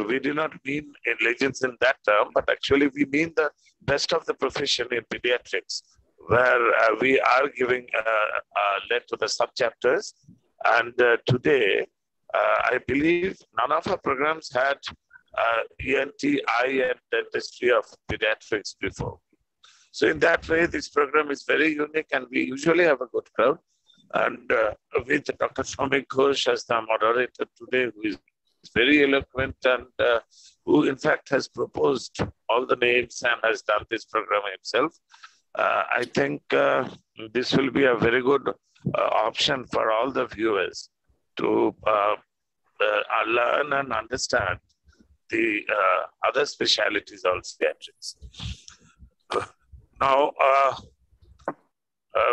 we do not mean legends in that term, but actually we mean the best of the profession in pediatrics, where we are giving led to the subchapters. And today, I believe none of our programs had ENT, eye, and dentistry of pediatrics before. So in that way, this program is very unique, and we usually have a good crowd. And with Dr. Soumik Ghosh as the moderator today, who is very eloquent and who in fact has proposed all the names and has done this program himself, I think this will be a very good option for all the viewers to learn and understand the other specialities of pediatrics. Now,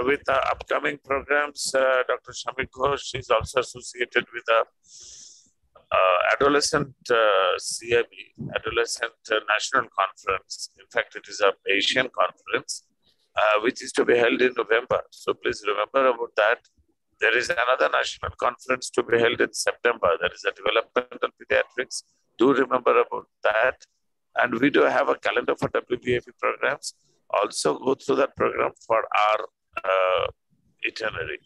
with the upcoming programs, Dr. Soumik Ghosh is also associated with the Adolescent CIB, Adolescent National Conference. In fact, it is an Asian conference, which is to be held in November. So please remember about that. There is another national conference to be held in September. That is a developmental pediatrics. Do remember about that. And we do have a calendar for WPAP programs. Also go through that program for our itinerary.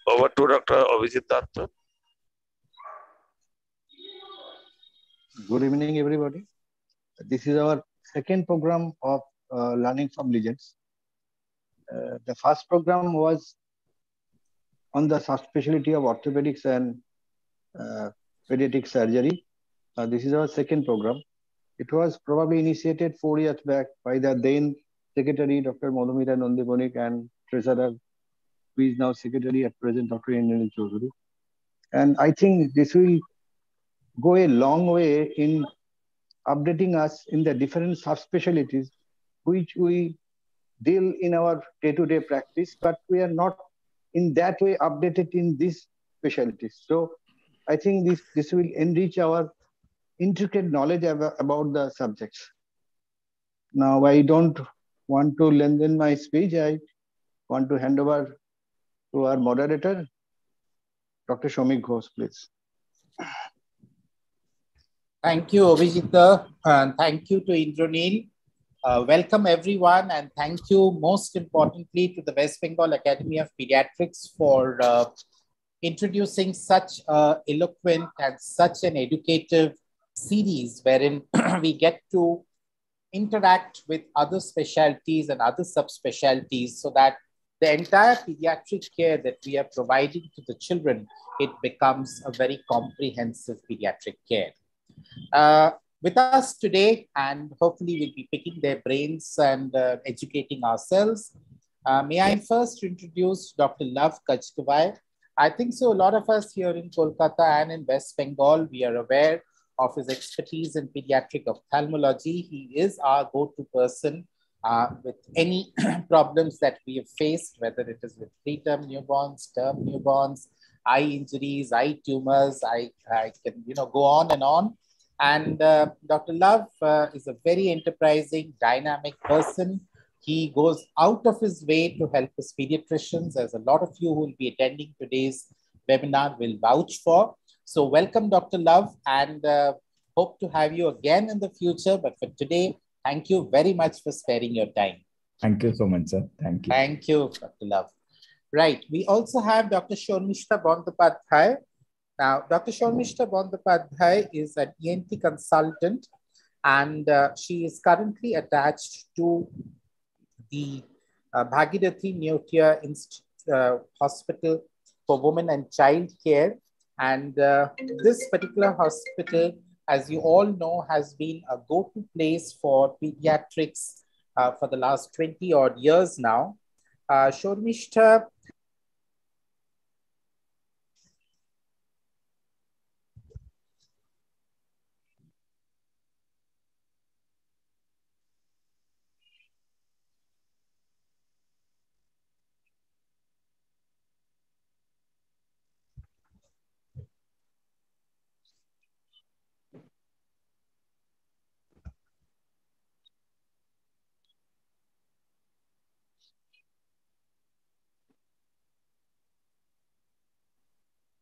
Over to Dr. Abhijit Datta. Good evening, everybody. This is our second program of Learning from Legends. The first program was on the subspecialty of orthopedics and pediatric surgery. This is our second program. It was probably initiated 4 years back by the then Secretary, Dr. Madhumita Nandibhonik, and Treasurer, who is now Secretary at present, Dr. Indranil Choudhury. And I think this will go a long way in updating us in the different subspecialties which we deal in our day-to-day practice, but we are not in that way updated in these specialties. So I think this will enrich our intricate knowledge about the subjects. Now, I don't want to lengthen my speech. I want to hand over to our moderator, Dr. Soumik Ghosh, please. Thank you, Abhijit, and thank you to Indranil. Welcome everyone, and thank you most importantly to the West Bengal Academy of Pediatrics for introducing such eloquent and such an educative series wherein we get to interact with other specialties and other subspecialties so that the entire pediatric care that we are providing to the children, it becomes a very comprehensive pediatric care. With us today, and hopefully we'll be picking their brains and educating ourselves. May I first introduce Dr. Love Kajkawai. I think so a lot of us here in Kolkata and in West Bengal, we are aware of his expertise in pediatric ophthalmology. He is our go-to person with any problems that we have faced, whether it is with preterm newborns, term newborns, eye injuries, eye tumors. I can go on and on. And Dr. Love is a very enterprising, dynamic person. He goes out of his way to help his pediatricians, as a lot of you who will be attending today's webinar will vouch for. So welcome, Dr. Love, and hope to have you again in the future. But for today, thank you very much for sparing your time. Thank you so much, sir. Thank you. Thank you, Dr. Love. Right. We also have Dr. Sharmishta Bandyopadhyay. Now, Dr. Sharmishta Bandyopadhyay is an ENT consultant, and she is currently attached to the Bhagirathi Neotia Hospital for Women and Child Care. And this particular hospital, as you all know, has been a go-to place for pediatrics for the last 20 odd years now. Sharmishta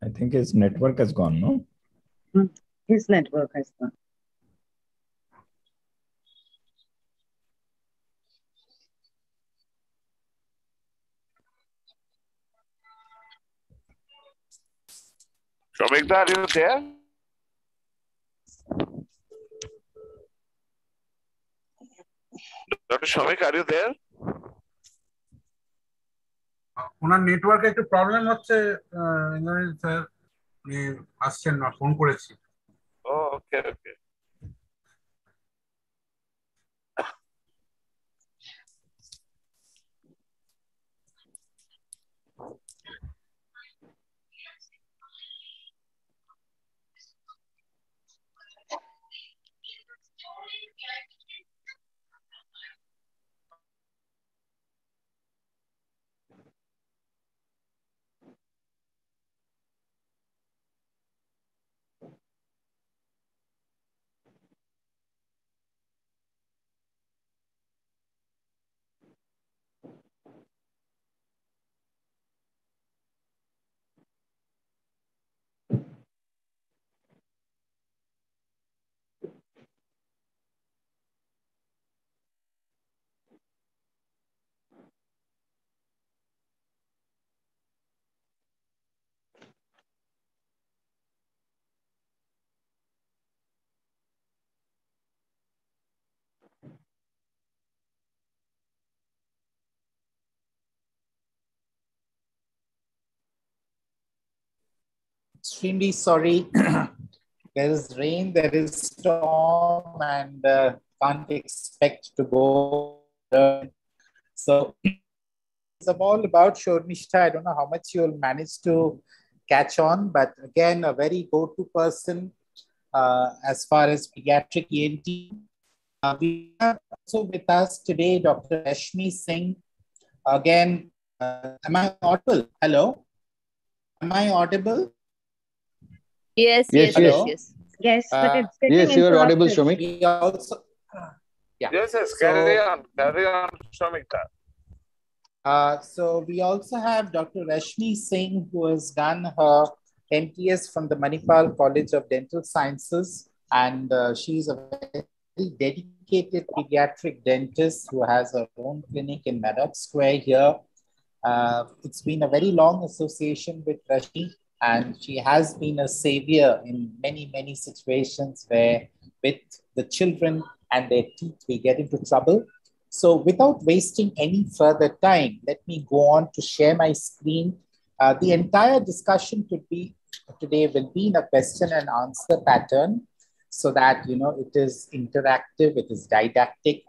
I think his network has gone, no? His network has gone. Shomikta, are you there? Dr. Shomik, are you there? ওনার নেটওয়ার্কে একটু problem হচ্ছে Indranil sir, উনি আসছেন না, phone করেছি। Oh, okay, okay. Extremely sorry. There is rain, there is storm, and can't expect to go. So it's all about Shornishta. I don't know how much you'll manage to catch on, but again, a very go-to person as far as pediatric ENT. We have also with us today Dr. Rashmi Singh. Again, am I audible? Hello? Am I audible? Yes, Yes, yes, yes. yes. Yes, but it's Yes, you are audible, Shomik. We also, Yes, yes, carry on, Shomikta. So we also have Dr. Rashmi Singh, who has done her MTS from the Manipal College of Dental Sciences, and she's a very dedicated pediatric dentist who has her own clinic in Maddox Square here. It's been a very long association with Rashmi, and she has been a savior in many, many situations where with the children and their teeth, we get into trouble. So without wasting any further time, let me go on to share my screen. The entire discussion today will be in a question and answer pattern so that, it is interactive, it is didactic.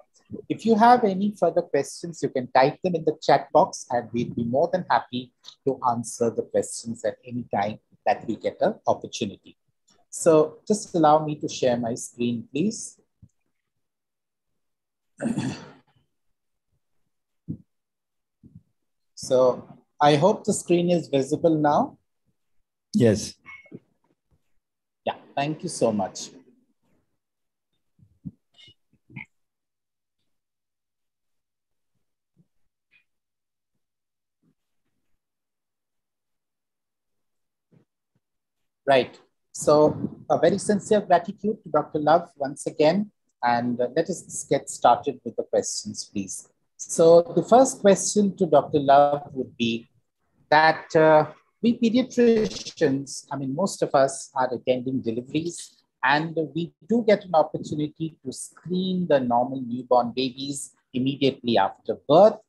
If you have any further questions, you can type them in the chat box and we'll be more than happy to answer the questions at any time that we get an opportunity. So just allow me to share my screen, please. So I hope the screen is visible now. Yes. Yeah, thank you so much. Right. So a very sincere gratitude to Dr. Love once again. And let us get started with the questions, please. So the first question to Dr. Love would be that we pediatricians, most of us are attending deliveries and we do get an opportunity to screen the normal newborn babies immediately after birth.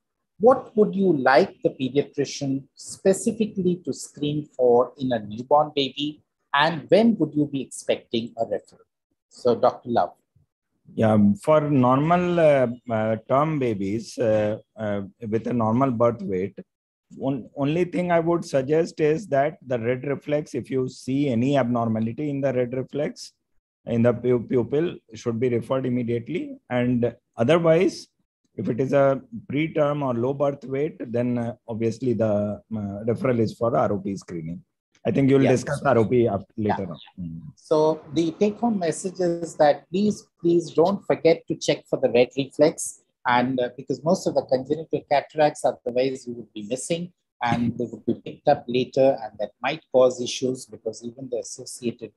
What would you like the pediatrician specifically to screen for in a newborn baby? And when would you be expecting a referral? So Dr. Love. Yeah, for normal term babies with a normal birth weight, only thing I would suggest is that the red reflex, if you see any abnormality in the red reflex in the pupil, should be referred immediately. And otherwise, if it is a preterm or low birth weight, then obviously the referral is for ROP screening. I think you'll discuss ROP later on. So the take-home message is that please don't forget to check for the red reflex, and because most of the congenital cataracts otherwise you would be missing and they would be picked up later, and that might cause issues because even the associated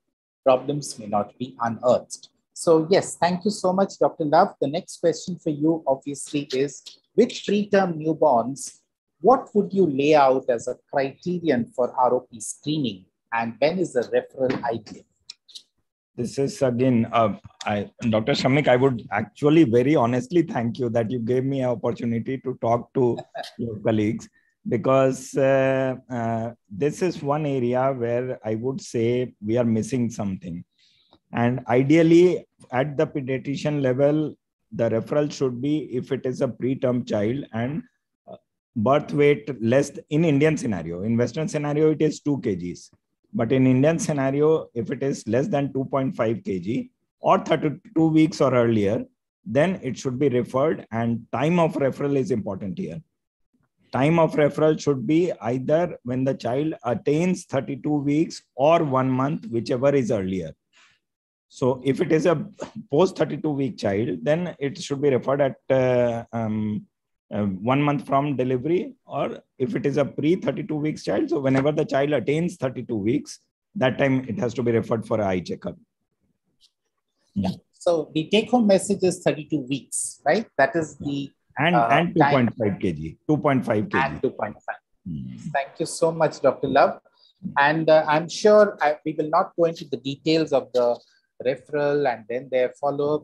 problems may not be unearthed. So yes, thank you so much, Dr. Love. The next question for you obviously is, with preterm newborns, what would you lay out as a criterion for ROP screening, and when is the referral ideal? This is again, Dr. Shamik, I would actually very honestly thank you that you gave me an opportunity to talk to your colleagues, because this is one area where I would say we are missing something. And ideally, at the pediatrician level, the referral should be if it is a preterm child and birth weight less in Indian scenario. In Western scenario, it is 2 kgs. But in Indian scenario, if it is less than 2.5 kg or 32 weeks or earlier, then it should be referred, and time of referral is important here. Time of referral should be either when the child attains 32 weeks or 1 month, whichever is earlier. So if it is a post 32 week child, then it should be referred at 1 month from delivery, or if it is a pre 32 weeks child, so whenever the child attains 32 weeks, that time it has to be referred for an eye checkup. Yeah. So the take home message is 32 weeks, right? That is the and 2.5 kg, 2.5 kg. And 2.5. Thank you so much, Dr. Love. And I'm sure we will not go into the details of the referral and then their follow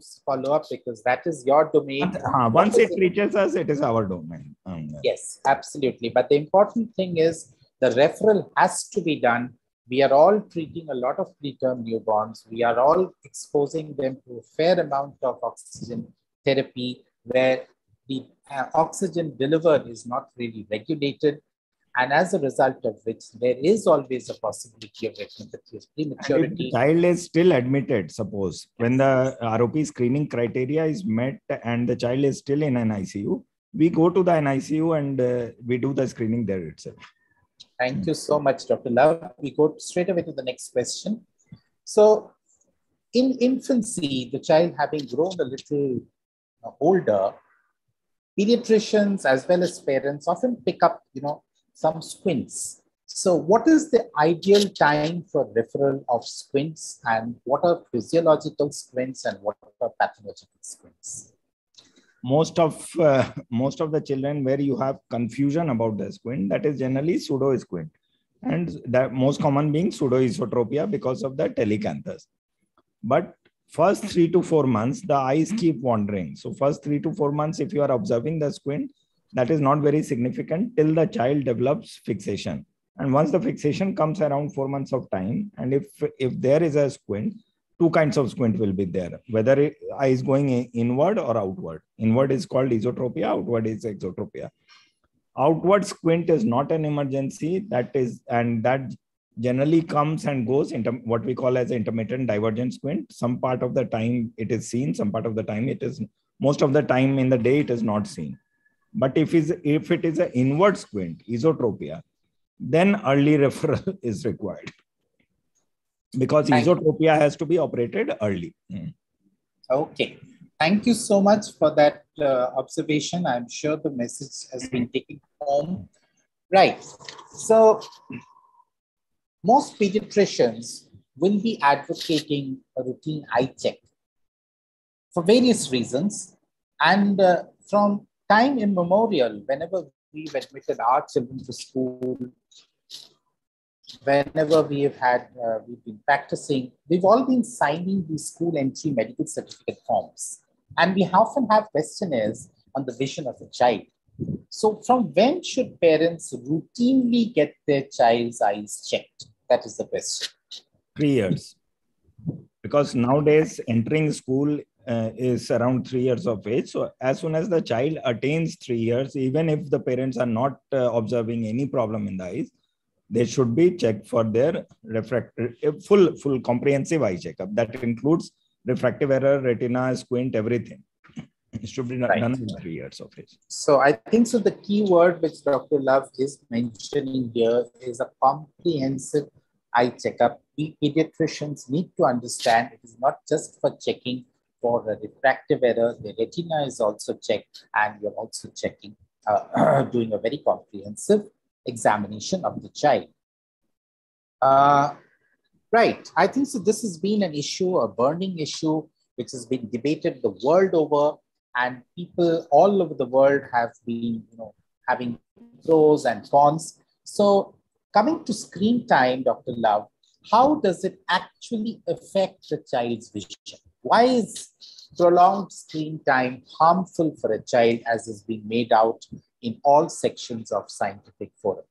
up, because that is your domain. Once it reaches us, it is our domain. Yes, absolutely. But the important thing is the referral has to be done. We are all treating a lot of preterm newborns. We are all exposing them to a fair amount of oxygen therapy, where the oxygen delivered is not really regulated. And as a result of which, there is always a possibility of retinopathy of prematurity. And if the child is still admitted, suppose, when the ROP screening criteria is met and the child is still in an ICU, we go to the NICU and we do the screening there itself. Thank you so much, Dr. Love. We go straight away to the next question. So, in infancy, the child having grown a little older, pediatricians as well as parents often pick up, some squints. So what is the ideal time for referral of squints, and what are physiological squints and what are pathological squints? Most of the children where you have confusion about the squint, that is generally pseudo squint, and the most common being pseudoesotropia because of the telecanthus. But first 3 to 4 months, the eyes keep wandering. So first 3 to 4 months, if you are observing the squint, that is not very significant till the child develops fixation. And once the fixation comes around 4 months of time, and if there is a squint, 2 kinds of squint will be there, whether eye is going inward or outward. Inward is called esotropia, outward is exotropia. Outward squint is not an emergency, that generally comes and goes into what we call as intermittent divergent squint. Some part of the time it is seen, some part of the time it is, most of the time in the day it is not seen. But if it is an inward squint, esotropia, then early referral is required, because esotropia has to be operated early. Okay. Thank you so much for that observation. I'm sure the message has been taken home. Right. So most pediatricians will be advocating a routine eye check for various reasons. And from time immemorial, whenever we've admitted our children to school, whenever we've been practicing, we've all been signing these school entry medical certificate forms. And we often have questionnaires on the vision of a child. So from when should parents routinely get their child's eyes checked? That is the question. 3 years. Because nowadays entering school is around 3 years of age. So as soon as the child attains 3 years, even if the parents are not observing any problem in the eyes, they should be checked for their full comprehensive eye checkup. That includes refractive error, retina, squint, everything. It should be done in 3 years of age. So I think so the key word which Dr. Love is mentioning here is a comprehensive eye checkup. We pediatricians need to understand it is not just for checking for a refractive error. The retina is also checked, and you're also checking, doing a very comprehensive examination of the child. Right. I think so. This has been an issue, a burning issue, which has been debated the world over, and people all over the world have been, having pros and cons. So, coming to screen time, Dr. Love, how does it actually affect the child's vision? Why is prolonged screen time harmful for a child, as is being made out in all sections of scientific forum?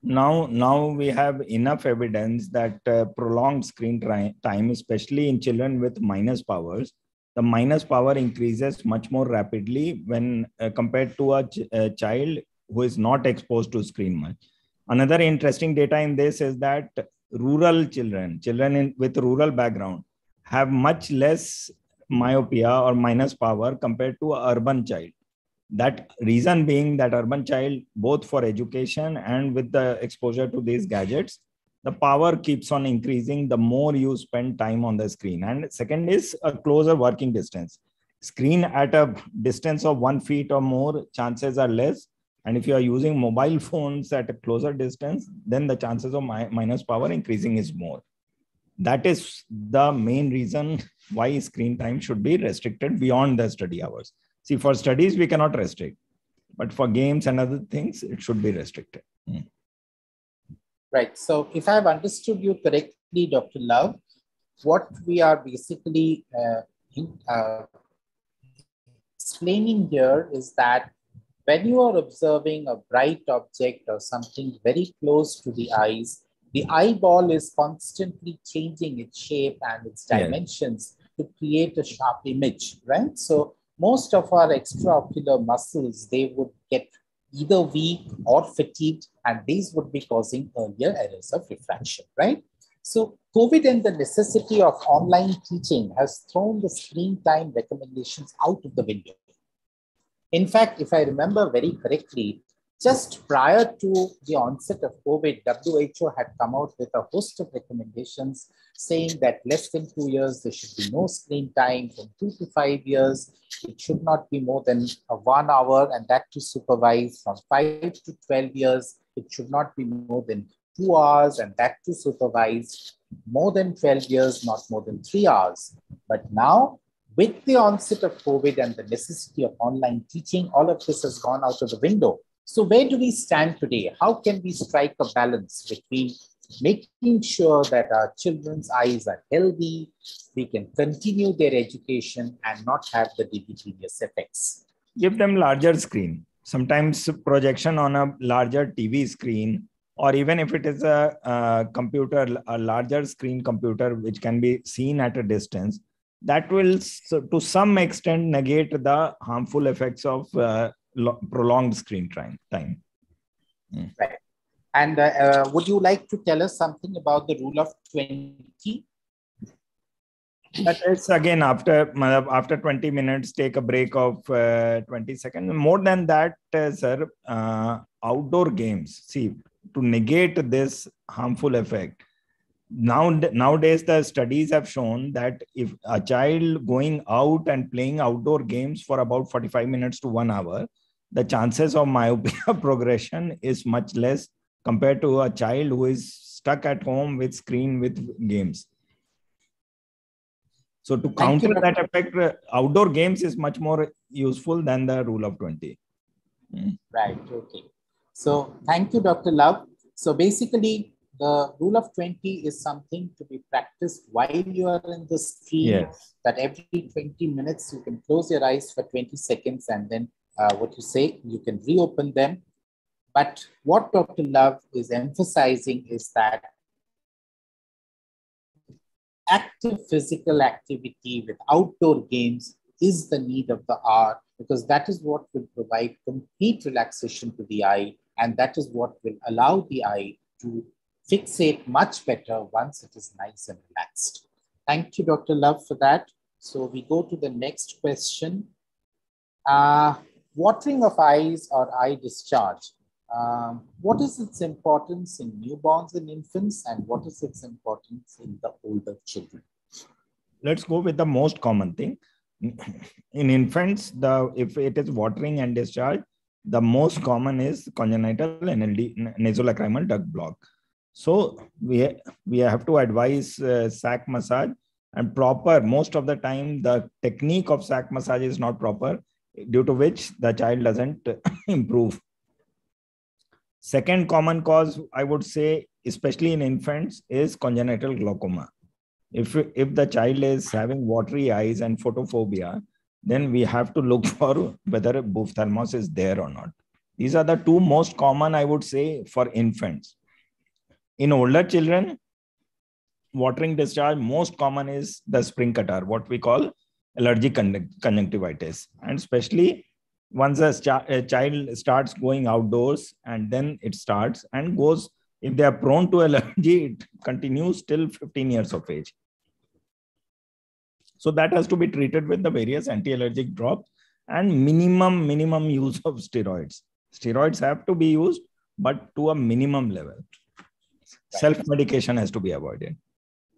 Now we have enough evidence that prolonged screen time, especially in children with minus powers, the minus power increases much more rapidly when compared to a child who is not exposed to screen much. Another interesting data in this is that rural children with rural background have much less myopia or minus power compared to an urban child. That reason being that urban child, both for education and with the exposure to these gadgets, the power keeps on increasing the more you spend time on the screen. And second is a closer working distance. Screen at a distance of 1 feet or more, chances are less. And if you are using mobile phones at a closer distance, then the chances of minus power increasing is more. That is the main reason why screen time should be restricted beyond the study hours. See, for studies, we cannot restrict, but for games and other things, it should be restricted. Right. So if I've understood you correctly, Dr. Love, what we are basically explaining here is that when you are observing a bright object or something very close to the eyes, the eyeball is constantly changing its shape and its dimensions to create a sharp image, right? So most of our extraocular muscles, they would get either weak or fatigued, and these would be causing earlier errors of refraction, right? So COVID and the necessity of online teaching has thrown the screen time recommendations out of the window. In fact, if I remember very correctly, just prior to the onset of COVID, WHO had come out with a host of recommendations saying that less than 2 years, there should be no screen time. From 2 to 5 years, it should not be more than 1 hour, and that to supervise. From 5 to 12 years, it should not be more than 2 hours, and that to supervise. More than 12 years, not more than 3 hours. But now, with the onset of COVID and the necessity of online teaching, all of this has gone out of the window. So where do we stand today? How can we strike a balance between making sure that our children's eyes are healthy, we can continue their education and not have the deleterious effects? Give them larger screen. Sometimes projection on a larger TV screen, or even if it is a computer, a larger screen computer, which can be seen at a distance, that will to some extent negate the harmful effects of prolonged screen time. Right. And would you like to tell us something about the rule of 20? That is again after 20 minutes, take a break of 20 seconds. More than that, sir, outdoor games. See, to negate this harmful effect, nowadays the studies have shown that if a child going out and playing outdoor games for about 45 minutes to 1 hour, the chances of myopia progression is much less compared to a child who is stuck at home with screen with games. So to counter that effect, outdoor games is much more useful than the rule of 20. Right. Okay. So thank you, Dr. Love. So basically, the rule of 20 is something to be practiced while you are in the screen. Yes. That every 20 minutes, you can close your eyes for 20 seconds and then you can reopen them. But what Dr. Love is emphasizing is that active physical activity with outdoor games is the need of the hour, because that is what will provide complete relaxation to the eye, and that is what will allow the eye to fixate much better once it is nice and relaxed. Thank you, Dr. Love, for that. So we go to the next question. Watering of eyes or eye discharge. What is its importance in newborns and infants, and what is its importance in the older children? Let's go with the most common thing. In infants, if it is watering and discharge, the most common is congenital NLD, nasolacrimal duct block. So we have to advise sac massage, and proper, most of the time the technique of sac massage is not proper, due to which the child doesn't improve. Second common cause, I would say, especially in infants, is congenital glaucoma. If the child is having watery eyes and photophobia, then we have to look for whether a ophthalmos is there or not. These are the two most common, I would say, for infants. In older children, watering discharge, most common is the spring catarrh, what we call allergic conjunctivitis. And especially once a child starts going outdoors, and then it starts and goes, if they are prone to allergy, it continues till 15 years of age. So that has to be treated with the various anti-allergic drops and minimum use of steroids. Steroids have to be used, but to a minimum level. Self-medication has to be avoided.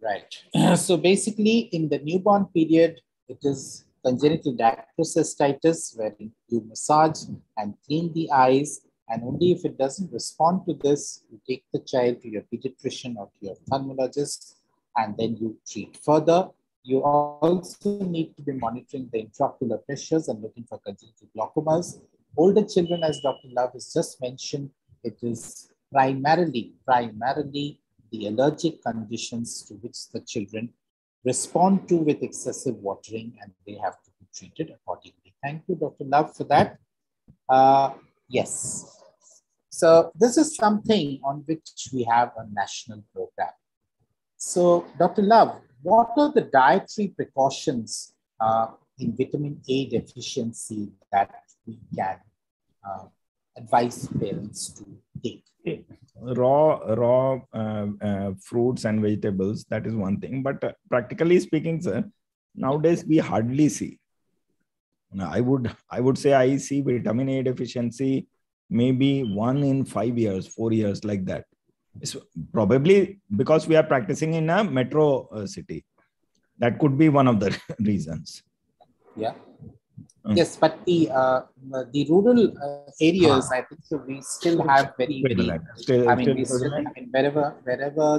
Right. So basically, in the newborn period, it is congenital dacryocystitis, wherein you massage and clean the eyes. And only if it doesn't respond to this, you take the child to your pediatrician or to your ophthalmologist, and then you treat further. You also need to be monitoring the intraocular pressures and looking for congenital glaucomas. Older children, as Dr. Love has just mentioned, it is primarily the allergic conditions to which the children respond to with excessive watering, and they have to be treated accordingly. Thank you, Dr. Love, for that. Yes. So this is something on which we have a national program. So, Dr. Love, what are the dietary precautions in vitamin A deficiency that we can advise parents to take? Raw fruits and vegetables, that is one thing. But practically speaking, sir, nowadays we hardly see. Now, I would say I see vitamin A deficiency maybe 1 in 5 years, 4 years, like that. It's probably because we are practicing in a metro city. That could be one of the reasons. Yeah. Yes, but the rural areas, I think so we still have very wherever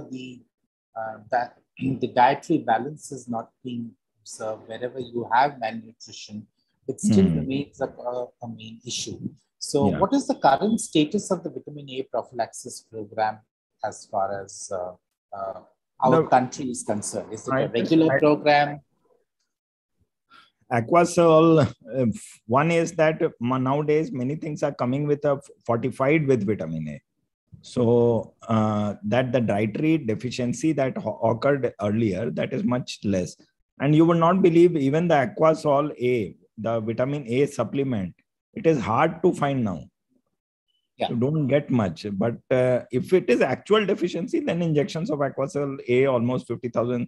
the dietary balance is not being served, wherever you have malnutrition, it still remains a main issue. So what is the current status of the vitamin A prophylaxis program as far as our country is concerned? Is it a regular program? Aquasol, one is that nowadays many things are coming with a fortified with vitamin A. So that the dietary deficiency that occurred earlier, that is much less. And you will not believe, even the Aquasol A, the vitamin A supplement, it is hard to find now. Yeah. You don't get much. But if it is actual deficiency, then injections of Aquasol A, almost 50,000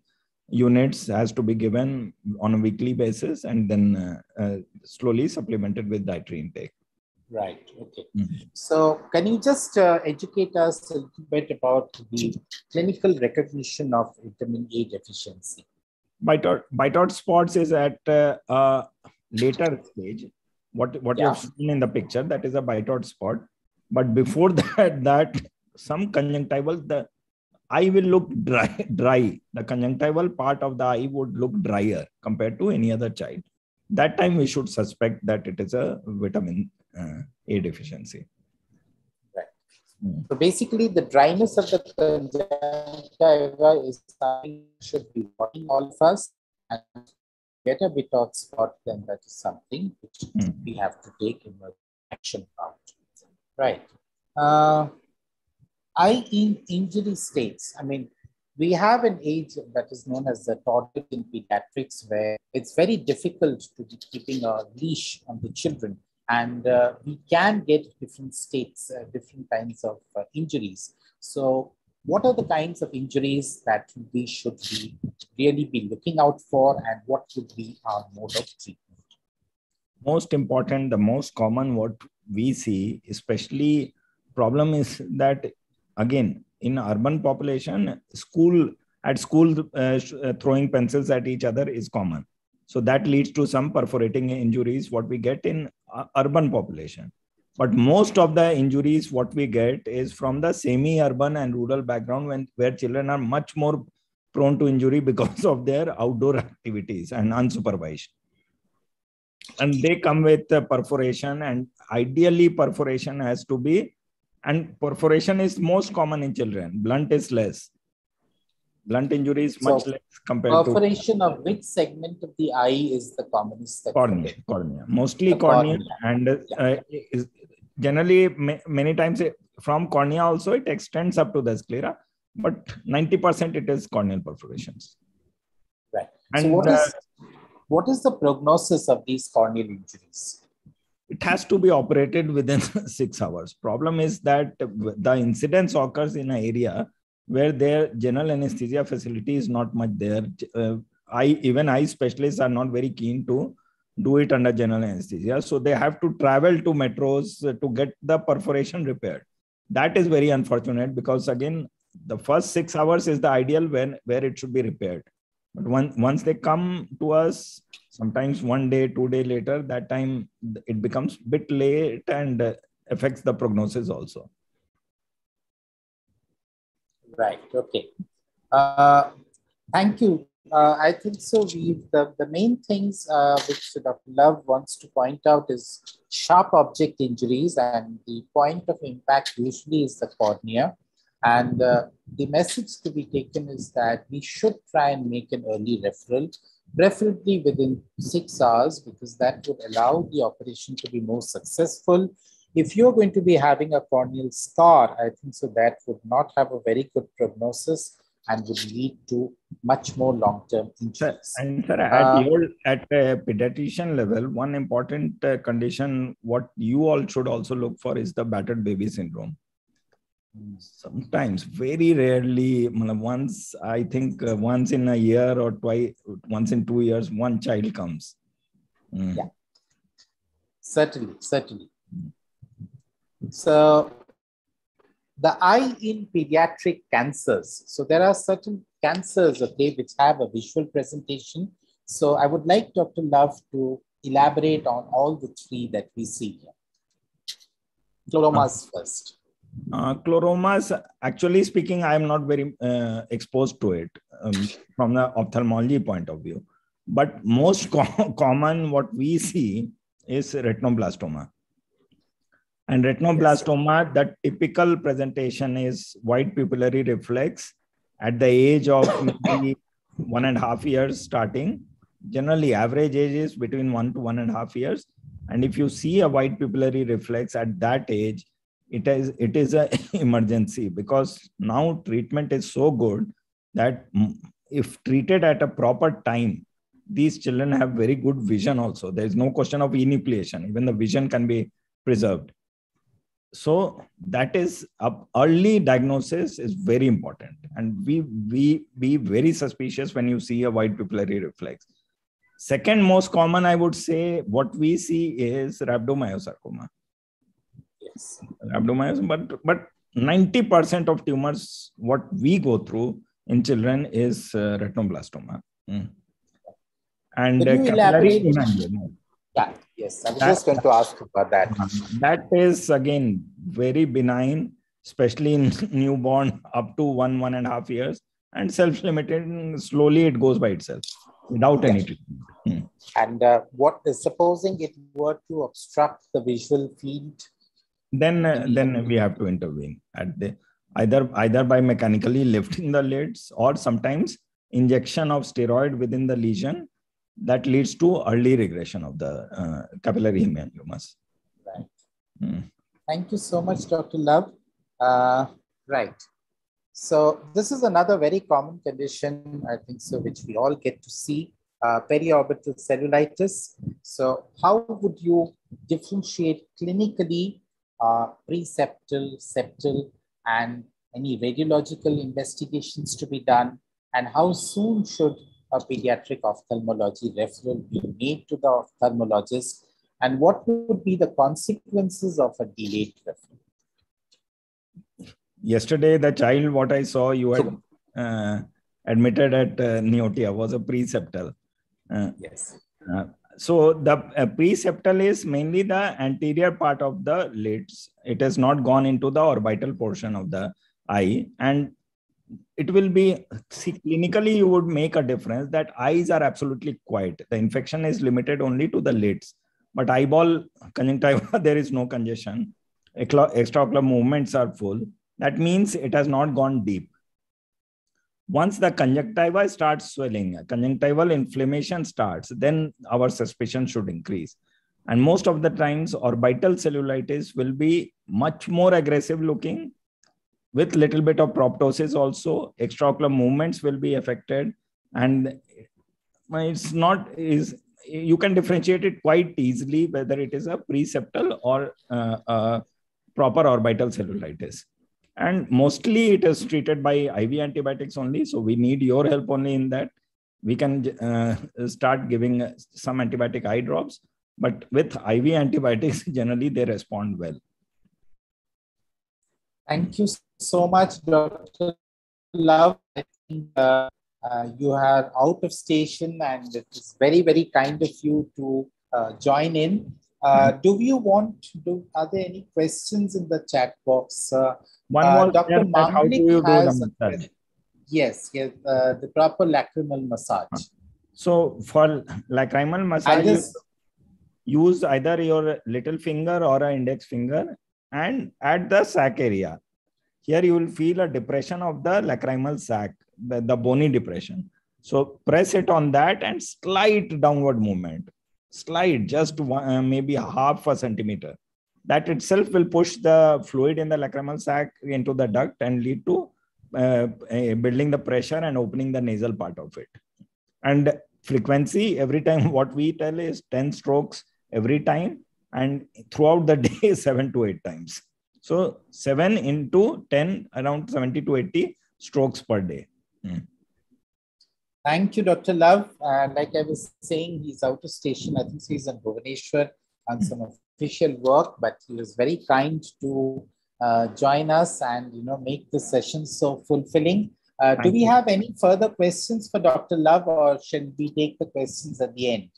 units, has to be given on a weekly basis, and then slowly supplemented with dietary intake. Right. Okay. So can you just educate us a little bit about the clinical recognition of vitamin A deficiency? Bite spots is at a later stage. What you have seen in the picture, that is a bite spot. But before that some conjunctival, the eye will look dry. The conjunctival part of the eye would look drier compared to any other child. That time we should suspect that it is a vitamin A deficiency. Right. So basically, the dryness of the conjunctiva is something that should be worrying all of us. And get a bit of spot, then that is something which we have to take in action about. Right. Eye injury states. I mean, we have an age that is known as the toddler in pediatrics, where it's very difficult to be keeping a leash on the children. And we can get different states, different kinds of injuries. So what are the kinds of injuries that we should really be looking out for, and what would be our mode of treatment? Most important, the most common what we see, especially problem is that, again, in urban population, at school throwing pencils at each other is common. So that leads to some perforating injuries, what we get in urban population. But most of the injuries, what we get is from the semi-urban and rural background where children are much more prone to injury because of their outdoor activities and unsupervised. And they come with perforation, and ideally perforation has to be, and perforation is most common in children. Blunt is less. Blunt injury is much less compared to... Perforation of which segment of the eye is the commonest? Cornea. Mostly cornea. And generally, many times from cornea also, it extends up to the sclera. But 90% it is corneal perforations. Right. And so what is the prognosis of these corneal injuries? It has to be operated within 6 hours. Problem is that the incidence occurs in an area where their general anesthesia facility is not much there. Even eye specialists are not very keen to do it under general anesthesia. So they have to travel to metros to get the perforation repaired. That is very unfortunate because, again, the first 6 hours is the ideal where it should be repaired. But once they come to us, sometimes 1 day, 2 days later, that time it becomes a bit late and affects the prognosis also. Right. Okay. Thank you. I think so. The main things which Dr. Love wants to point out is sharp object injuries, and the point of impact usually is the cornea. And the message to be taken is that we should try and make an early referral, preferably within 6 hours, because that would allow the operation to be more successful. If you're going to be having a corneal scar, I think so that would not have a very good prognosis and would lead to much more long-term injuries. And sir, at a pediatrician level, one important condition, what you all should also look for is the battered baby syndrome. Sometimes, very rarely, once in a year or twice, once in 2 years, one child comes. Yeah, certainly. So the eye in pediatric cancers. So there are certain cancers, okay, which have a visual presentation. So I would like Dr. Love to elaborate on all the three that we see here. Chloromas first. Chloromas, actually speaking, I am not very exposed to it from the ophthalmology point of view. But most common what we see is retinoblastoma. And retinoblastoma, the typical presentation is white pupillary reflex at the age of maybe 1.5 years starting. Generally, average age is between 1 to 1.5 years. And if you see a white pupillary reflex at that age, it is an emergency, because now treatment is so good that if treated at a proper time, these children have very good vision also. There is no question of enucleation. Even the vision can be preserved. So that is early diagnosis is very important. And we be very suspicious when you see a white pupillary reflex. Second most common, I would say, what we see is rhabdomyosarcoma. Yes. Rhabdomyosarcoma, but 90% of tumors, what we go through in children is retinoblastoma. And capillary hemangioma. Yeah, yes, I was just going to ask about that. That is, again, very benign, especially in newborn up to 1.5 years, and self-limited. Slowly it goes by itself without any treatment. And what is, supposing it were to obstruct the visual field? Then we have to intervene at either by mechanically lifting the lids, or sometimes injection of steroid within the lesion. That leads to early regression of the capillary hemangiomas. Right. Thank you so much, Dr. Love. Right. So this is another very common condition, I think so, which we all get to see, periorbital cellulitis. So how would you differentiate clinically preseptal, septal, and any radiological investigations to be done? And how soon should a pediatric ophthalmology referral be made to the ophthalmologist? And what would be the consequences of a delayed referral? Yesterday, the child, what I saw, you had admitted at Neotia was a preseptal. Yes. So the preseptal is mainly the anterior part of the lids. It has not gone into the orbital portion of the eye, and it will be, see, clinically you would make a difference that eyes are absolutely quiet. The infection is limited only to the lids, but eyeball conjunctiva, there is no congestion. Extraocular movements are full. That means it has not gone deep. Once the conjunctiva starts swelling, conjunctival inflammation starts, then our suspicion should increase. And most of the times, orbital cellulitis will be much more aggressive looking, with little bit of proptosis also. Extraocular movements will be affected, and you can differentiate it quite easily whether it is a preseptal or a proper orbital cellulitis. And mostly it is treated by IV antibiotics only. So we need your help only in that. We can start giving some antibiotic eye drops, but with IV antibiotics, generally they respond well. Thank you so much, Dr. Love. I think you are out of station, and it is very, very kind of you to join in. Are there any questions in the chat box? One more, Dr. that how do you do the massage? Yes, the proper lacrimal massage. So for lacrimal massage, use either your little finger or an index finger, and at the sac area. Here you will feel a depression of the lacrimal sac, the bony depression. So press it on that and slight downward movement. Slide just maybe half a centimeter. That itself will push the fluid in the lacrimal sac into the duct and lead to building the pressure and opening the nasal part of it. And frequency, every time what we tell is 10 strokes every time, and throughout the day 7 to 8 times. So 7 into 10, around 70 to 80 strokes per day. Thank you, Dr. Love. Like I was saying, he's out of station. I think he's in Bhubaneswar on some official work, but he was very kind to join us and make the session so fulfilling. Do we have any further questions for Dr. Love, or shall we take the questions at the end?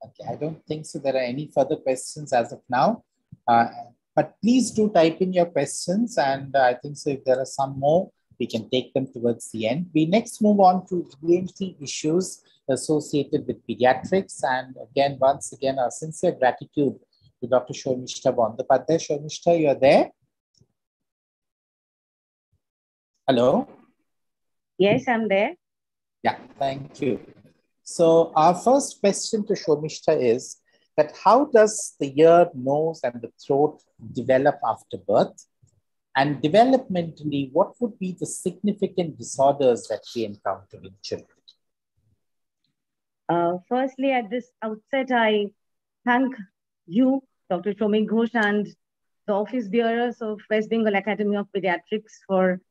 Okay, I don't think so. There are any further questions as of now. But please do type in your questions, and I think so if there are some more, we can take them towards the end. We next move on to ENT issues associated with pediatrics. And again, once again, our sincere gratitude to Dr. Shomishta Bandopadhyay. Shomishta, you are there? Hello? Yes, I'm there. Yeah, thank you. So our first question to Shomishta is that how does the ear, nose, and the throat develop after birth? And developmentally, what would be the significant disorders that we encounter in children? Firstly, at this outset, I thank you, Dr. Shomi Ghosh, and the office bearers of West Bengal Academy of Pediatrics for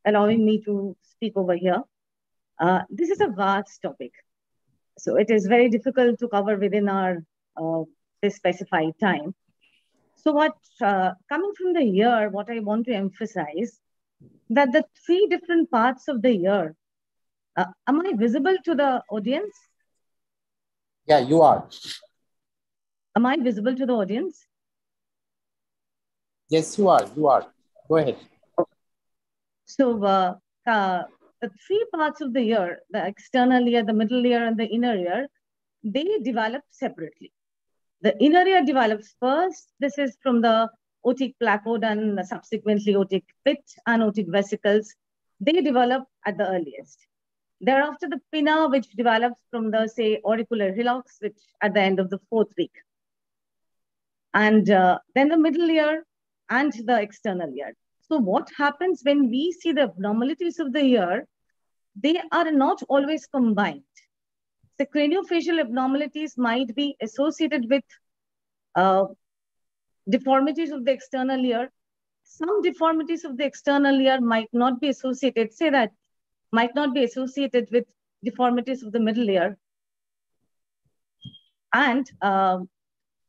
allowing me to speak over here. This is a vast topic, so it is very difficult to cover within our this specified time. So coming from the ear, what I want to emphasize that the 3 different parts of the ear, am I visible to the audience? Yeah, you are. Am I visible to the audience? Yes, you are. You are. Go ahead. So the 3 parts of the ear, the external ear, the middle ear, and the inner ear, they develop separately. The inner ear develops first. This is from the otic placode and subsequently otic pit and otic vesicles. They develop at the earliest. Thereafter, the pinna, which develops from the, say, auricular hillocks, which at the end of the 4th week. And then the middle ear and the external ear. So what happens when we see the abnormalities of the ear, they are not always combined. The craniofacial abnormalities might be associated with deformities of the external ear. Some deformities of the external ear might not be associated, might not be associated with deformities of the middle ear. And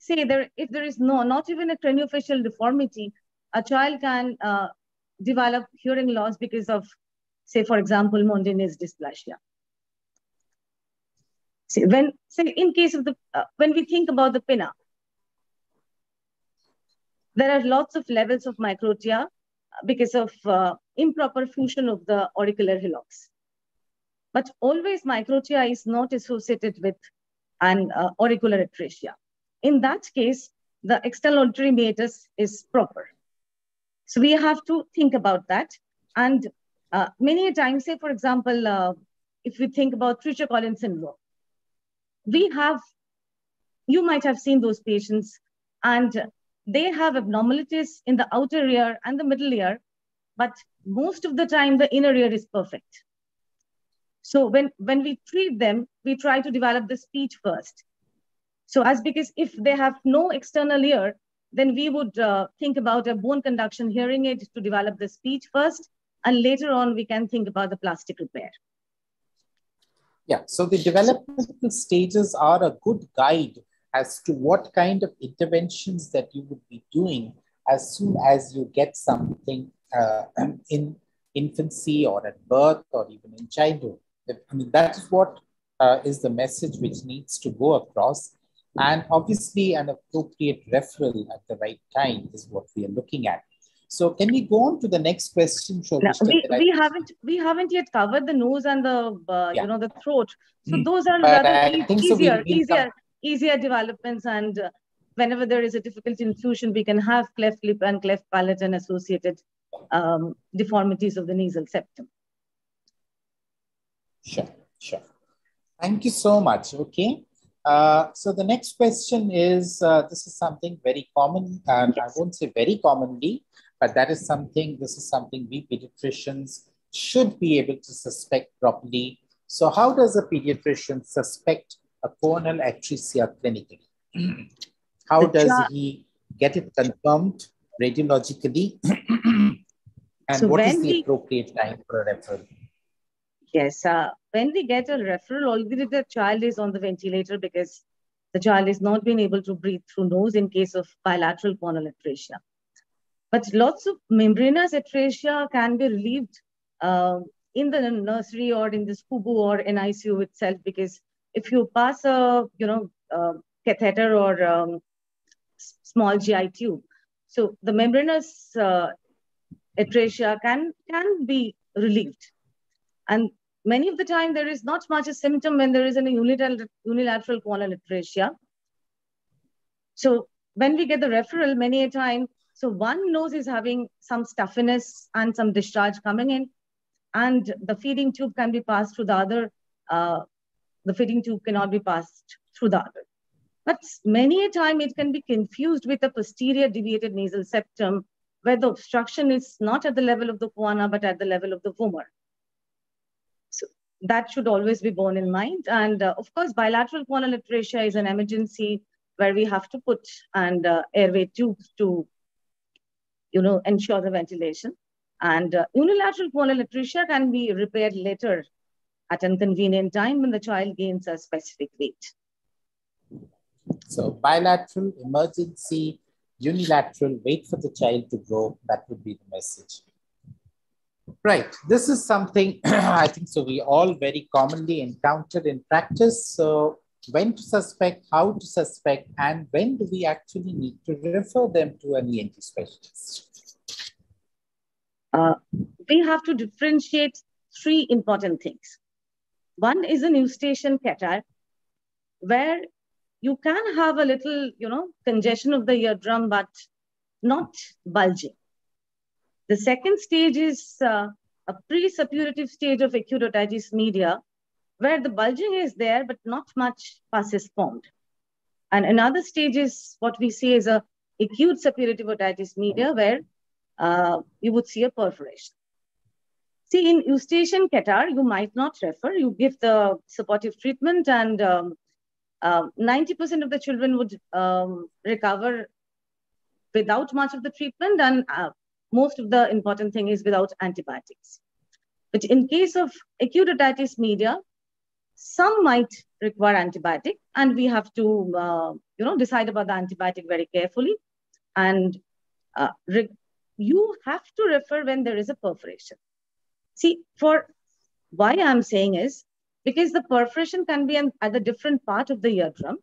if there is not even a craniofacial deformity, a child can develop hearing loss because of, say, for example, Mondin's dysplasia. See, in case of when we think about the pinna, there are lots of levels of microtia because of improper fusion of the auricular hillocks. But always microtia is not associated with an auricular atresia. In that case, the external auditory meatus is proper. So we have to think about that. And many a time, say, for example, if we think about Treacher-Collins syndrome, you might have seen those patients, and they have abnormalities in the outer ear and the middle ear, but most of the time the inner ear is perfect. So when we treat them, we try to develop the speech first. So because if they have no external ear, then we would think about a bone conduction hearing aid to develop the speech first, and later on we can think about the plastic repair. Yeah, so the developmental stages are a good guide as to what kind of interventions that you would be doing as soon as you get something in infancy or at birth or even in childhood. I mean, that is what is the message which needs to go across. And obviously an appropriate referral at the right time is what we are looking at. So can we go on to the next question? We haven't yet covered the nose and the the throat. So those are easier developments, and whenever there is a difficulty in fusion, we can have cleft lip and cleft palate and associated deformities of the nasal septum. Sure. Thank you so much. Okay. So the next question is, this is something very common, and I won't say very commonly, but this is something we pediatricians should be able to suspect properly. So how does a pediatrician suspect a choanal atresia clinically? How does he get it confirmed radiologically? And so what is the appropriate time for a referral? Yes, when we get a referral, already the child is on the ventilator because the child is not being able to breathe through nose in case of bilateral choanal atresia. But lots of membranous atresia can be relieved in the nursery or in the SCUBU or NICU itself, because if you pass a catheter or small GI tube, so the membranous atresia can be relieved. And many of the time, there is not much a symptom when there is a unilateral choanal atresia. So when we get the referral, many a time, so one nose is having some stuffiness and some discharge coming in, and the feeding tube can be passed through the other. The feeding tube cannot be passed through the other. But many a time, it can be confused with a posterior deviated nasal septum, where the obstruction is not at the level of the choana, but at the level of the vomer. So that should always be borne in mind. And of course, bilateral choanal atresia is an emergency where we have to put airway tubes to, ensure the ventilation. And unilateral choanal atresia can be repaired later at a convenient time when the child gains a specific weight. So bilateral, emergency, unilateral, wait for the child to grow. That would be the message. Right. This is something I think so we all very commonly encountered in practice. So when to suspect, how to suspect, and when do we actually need to refer them to an ENT specialist? We have to differentiate three important things. One is an eustachian catarrh, where you can have a little, congestion of the eardrum, but not bulging. The second stage is a pre-suppurative stage of acute otitis media, where the bulging is there, but not much pus is formed. And another stage is what we see as a acute suppurative otitis media, where you would see a perforation. See, in eustachian catarrh, you might not refer, you give the supportive treatment, and 90% of the children would recover without much of the treatment, and most of the important thing is without antibiotics. But in case of acute otitis media, some might require antibiotic, and we have to decide about the antibiotic very carefully. And you have to refer when there is a perforation. See, for why I'm saying is, because the perforation can be at the different part of the eardrum.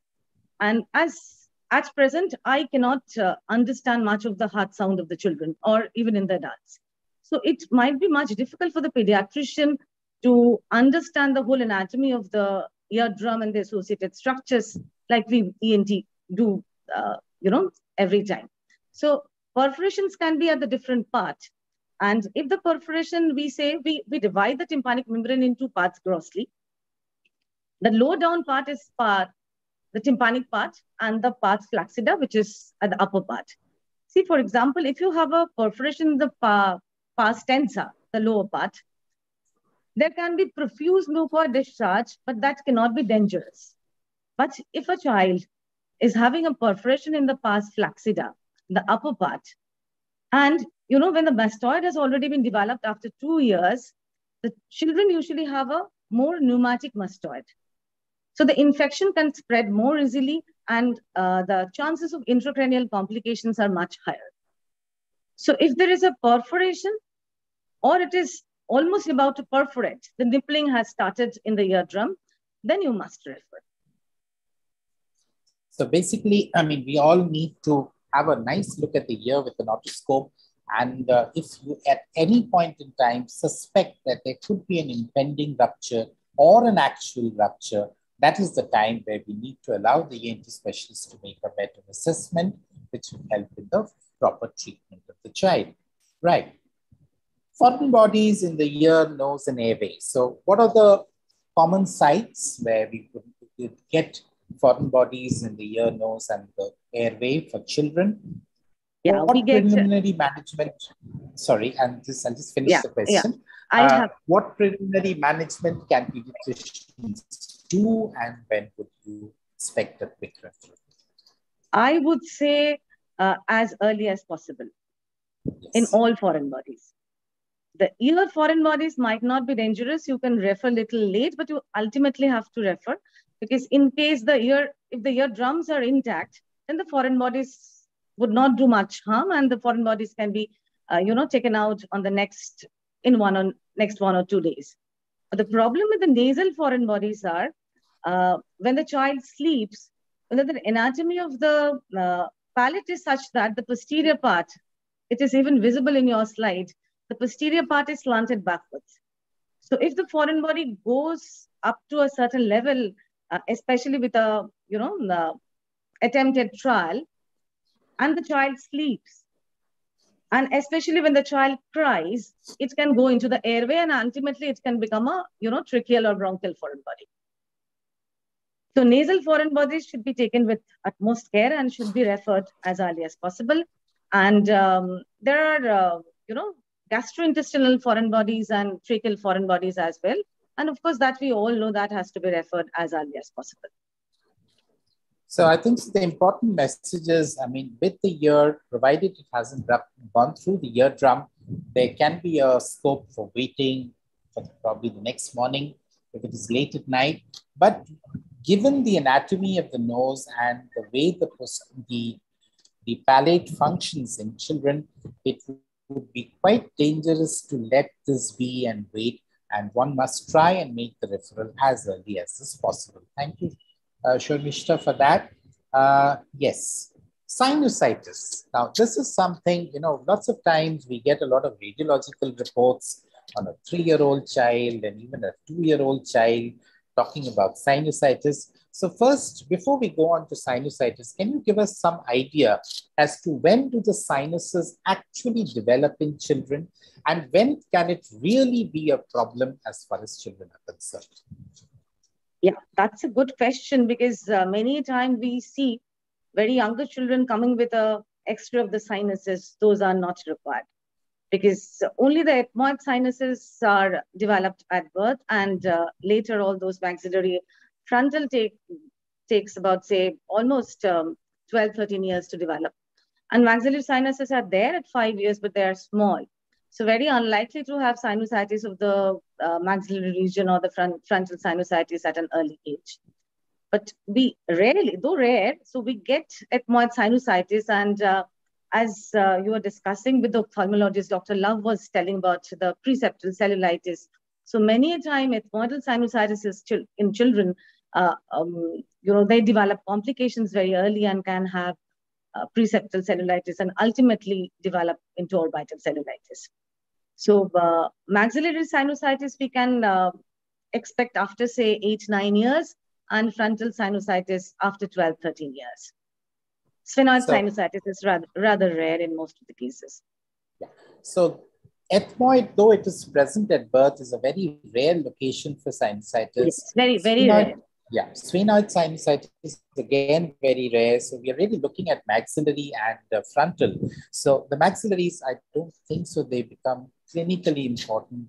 And as at present, I cannot understand much of the heart sound of the children or even in the adults. So it might be much difficult for the pediatrician to understand the whole anatomy of the eardrum and the associated structures like we ENT do, every time. So perforations can be at the different part. And if the perforation, we say, we divide the tympanic membrane into parts grossly. The low down part is the tympanic part, and the pars flaccida, which is at the upper part. See, for example, if you have a perforation in the pars tensa, the lower part, there can be profuse mucoid discharge, but that cannot be dangerous. But if a child is having a perforation in the pars flaccida, the upper part, and when the mastoid has already been developed after 2 years, the children usually have a more pneumatic mastoid. So the infection can spread more easily, and the chances of intracranial complications are much higher. So if there is a perforation, or it is almost about to perforate, the nippling has started in the eardrum, then you must refer. So basically, we all need to have a nice look at the ear with an otoscope. And if you at any point in time suspect that there could be an impending rupture or an actual rupture, that is the time where we need to allow the ENT specialist to make a better assessment, which will help in the proper treatment of the child. Right. Foreign bodies in the ear, nose, and airway. So what are the common sites where we could get foreign bodies in the ear, nose, and the airway for children? Yeah, what preliminary management, sorry, and I'll just finish the question. Yeah. What preliminary management can pediatricians do, and when would you expect a quick referral? I would say as early as possible. Yes. In all foreign bodies. The ear foreign bodies might not be dangerous. You can refer a little late, but you ultimately have to refer, because in case if the eardrums are intact, then the foreign bodies would not do much harm, and the foreign bodies can be, taken out on the next 1 or 2 days. But the problem with the nasal foreign bodies are when the child sleeps, when the anatomy of the palate is such that the posterior part, it is even visible in your slide, the posterior part is slanted backwards. So if the foreign body goes up to a certain level, especially with a, attempted trial, and the child sleeps, and especially when the child cries, it can go into the airway, and ultimately it can become a, tracheal or bronchial foreign body. So nasal foreign bodies should be taken with utmost care and should be referred as early as possible. And there are, gastrointestinal foreign bodies and tracheal foreign bodies as well. And of course, that we all know that has to be referred as early as possible. So I think the important message is, with the ear, provided it hasn't gone through the eardrum, there can be a scope for waiting for probably the next morning if it is late at night. But given the anatomy of the nose and the way the palate functions in children, it would be quite dangerous to let this be and wait. And one must try and make the referral as early as is possible. Thank you, Sharmishta, for that. Yes, sinusitis. Now, this is something, lots of times we get a lot of radiological reports on a 3-year-old child and even a 2-year-old child talking about sinusitis. So first, before we go on to sinusitis, can you give us some idea as to when do the sinuses actually develop in children, and when can it really be a problem as far as children are concerned? Yeah, that's a good question, because many times we see very younger children coming with a X-ray of the sinuses. Those are not required, because only the ethmoid sinuses are developed at birth, and later all those maxillary frontal takes about, say, almost 12, 13 years to develop. And maxillary sinuses are there at 5 years, but they are small. So very unlikely to have sinusitis of the maxillary region or the frontal sinusitis at an early age. But we rarely, though rare, so we get ethmoid sinusitis. And as you were discussing with the ophthalmologist, Dr. Love was telling about the preseptal cellulitis. So many a time, ethmoidal sinusitis in children, they develop complications very early and can have preseptal cellulitis and ultimately develop into orbital cellulitis. So maxillary sinusitis we can expect after say 8-9 years, and frontal sinusitis after 12-13 years. Sphenoid sinusitis is rather rare in most of the cases. Yeah. So ethmoid, though it is present at birth, is a very rare location for sinusitis. It's very, very rare. Yeah, sphenoid sinusitis is again very rare. So we are really looking at maxillary and frontal. So the maxillaries, I don't think so they become clinically important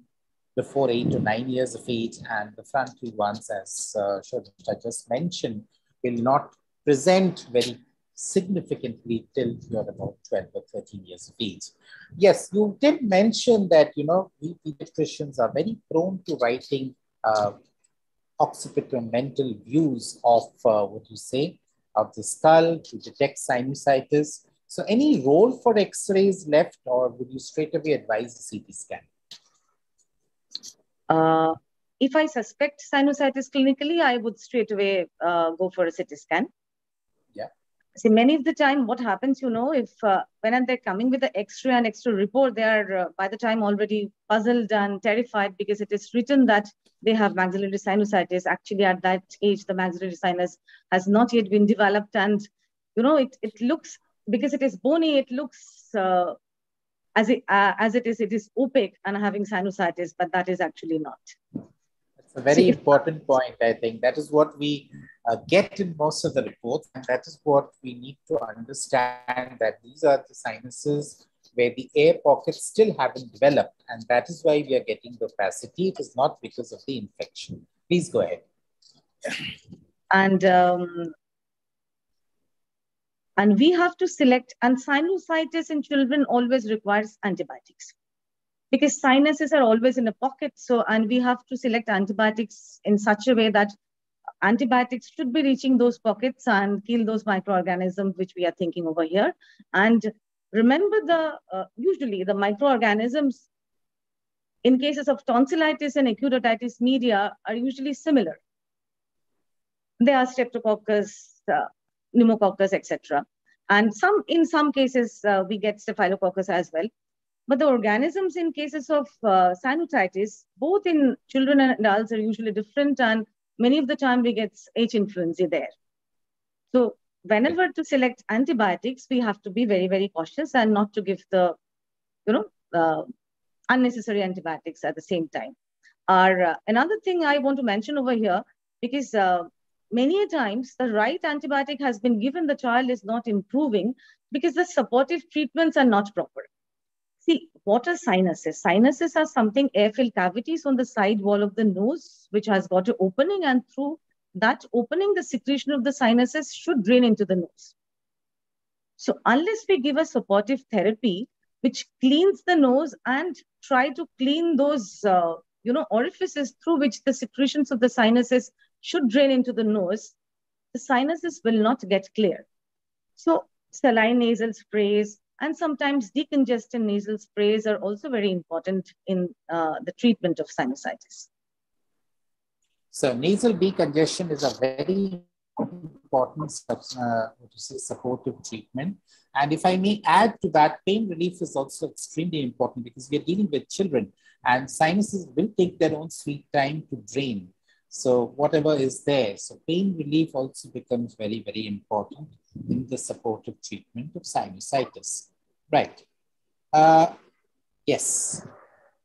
before 8 to 9 years of age, and the frontal ones, as Shobhita just mentioned, will not present very significantly till you're about 12 or 13 years of age. Yes, you did mention that, we pediatricians are very prone to writing occipital-mental views of of the skull to detect sinusitis. So any role for X-rays left, or would you straight away advise a CT scan? If I suspect sinusitis clinically, I would straight away go for a CT scan. Yeah. See, many of the time, what happens, if when they're coming with the X-ray and X-ray report, they are by the time already puzzled and terrified because it is written that they have maxillary sinusitis. Actually, at that age, the maxillary sinus has not yet been developed, and it looks, because it is bony, it looks as it is opaque and having sinusitis, but that is actually not. That's a very important point. I think that is what we get in most of the reports, and that is what we need to understand, that these are the sinuses where the air pockets still haven't developed, and that is why we are getting the opacity. It is not because of the infection. Please go ahead. And we have to select, and sinusitis in children always requires antibiotics because sinuses are always in a pocket. So, and we have to select antibiotics in such a way that antibiotics should be reaching those pockets and kill those microorganisms, which we are thinking over here. And remember, usually the microorganisms in cases of tonsillitis and acute otitis media are usually similar. They are Streptococcus, pneumococcus, etc. And in some cases, we get Staphylococcus as well. But the organisms in cases of sinusitis, both in children and adults, are usually different, and many of the time we get H. influenzae there. So whenever to select antibiotics, we have to be very, very cautious and not to give the, unnecessary antibiotics at the same time. Another thing I want to mention over here, because many times the right antibiotic has been given, the child is not improving because the supportive treatments are not proper. See, what are sinuses? Sinuses are something air-filled cavities on the side wall of the nose, which has got an opening, and through that opening, the secretion of the sinuses should drain into the nose. So unless we give a supportive therapy, which cleans the nose and try to clean those, orifices through which the secretions of the sinuses should drain into the nose, the sinuses will not get clear. So saline nasal sprays and sometimes decongestant nasal sprays are also very important in the treatment of sinusitis. So nasal decongestion is a very important supportive treatment. And if I may add to that, pain relief is also extremely important because we are dealing with children and sinuses will take their own sweet time to drain. So whatever is there. So pain relief also becomes very, very important in the supportive treatment of sinusitis. Right. Yes.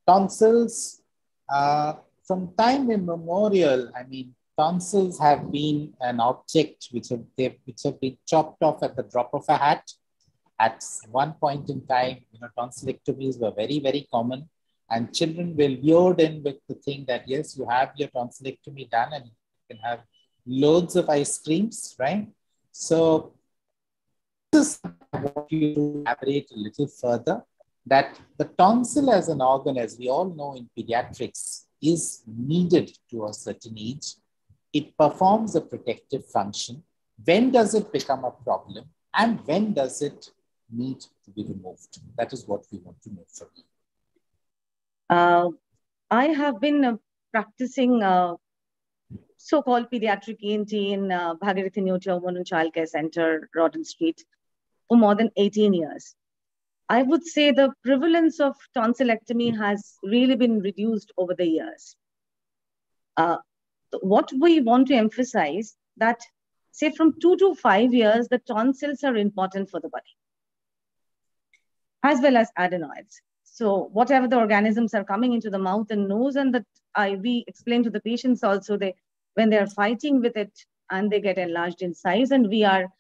Tonsils. From time immemorial, tonsils have been an object which have been chopped off at the drop of a hat. At one point in time, tonsillectomies were very, very common, and children were lured in with the thing that, yes, you have your tonsillectomy done and you can have loads of ice creams, right? So this is what you elaborate a little further, that the tonsil as an organ, as we all know in pediatrics, is needed to a certain age. It performs a protective function. When does it become a problem? And when does it need to be removed? That is what we want to know from you. I have been practicing so-called pediatric ENT in Bhagirathi Neonatal Women and Child Care Center, Rawdon Street, for more than 18 years. I would say the prevalence of tonsillectomy has really been reduced over the years. What we want to emphasize that, say, from 2 to 5 years, the tonsils are important for the body, as well as adenoids. So whatever the organisms are coming into the mouth and nose, and that we explain to the patients also, when they are fighting with it and they get enlarged in size, and we are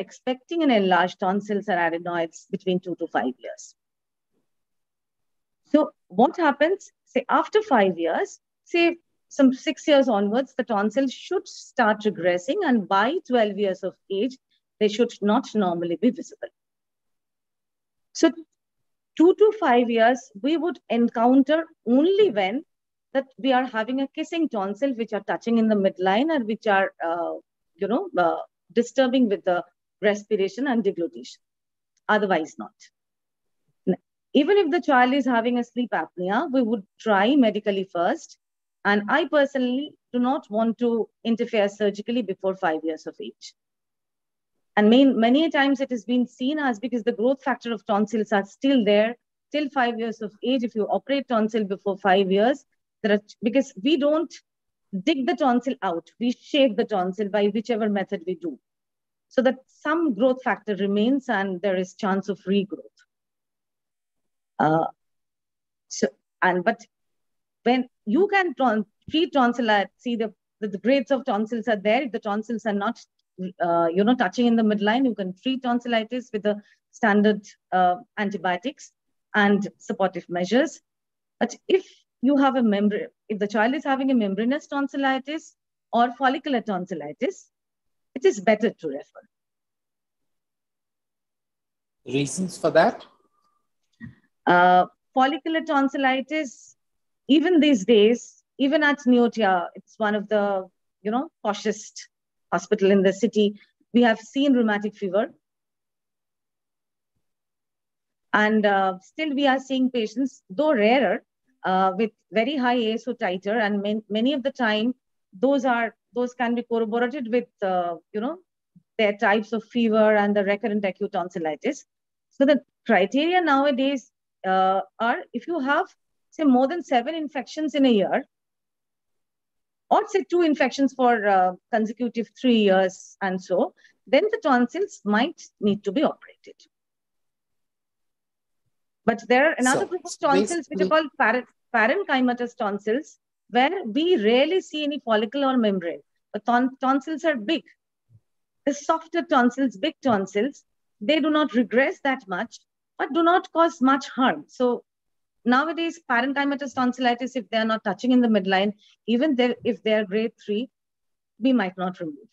expecting an enlarged tonsils or adenoids between 2 to 5 years. So what happens, say after 5 years, say some 6 years onwards, the tonsils should start regressing, and by 12 years of age, they should not normally be visible. So 2 to 5 years, we would encounter only when that we are having a kissing tonsil, which are touching in the midline and which are, disturbing with the respiration and deglutition. Otherwise not. Even if the child is having a sleep apnea, we would try medically first. And I personally do not want to interfere surgically before 5 years of age. And many times it has been seen as, because the growth factor of tonsils are still there till 5 years of age. If you operate tonsil before 5 years, because we don't dig the tonsil out, we shave the tonsil by whichever method we do, so that some growth factor remains and there is chance of regrowth. But when you can treat tonsillitis, see the grades of tonsils are there. If the tonsils are not, touching in the midline, you can treat tonsillitis with the standard antibiotics and supportive measures. But if you have if the child is having a membranous tonsillitis or follicular tonsillitis, it is better to refer. Reasons for that? Follicular tonsillitis, even these days, even at Neotia, it's one of the, poshest hospital in the city. We have seen rheumatic fever. And still we are seeing patients, though rarer, with very high ASO titer, and many of the time, those can be corroborated with, their types of fever and the recurrent acute tonsillitis. So the criteria nowadays are, if you have, say, more than 7 infections in a year, or say 2 infections for consecutive 3 years and so, then the tonsils might need to be operated. But there are another group of tonsils which are called parenchymatous tonsils, where we rarely see any follicle or membrane. But tonsils are big. The softer tonsils, big tonsils, they do not regress that much, but do not cause much harm. So nowadays, parenchymatous tonsillitis, if they are not touching in the midline, even if they are grade 3, we might not remove.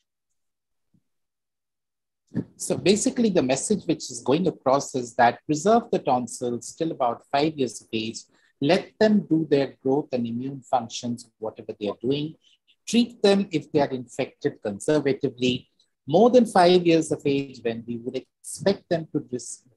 So basically, the message which is going across is that preserve the tonsils till about 5 years of age. Let them do their growth and immune functions, whatever they are doing. Treat them if they are infected conservatively. More than 5 years of age, when we would expect them to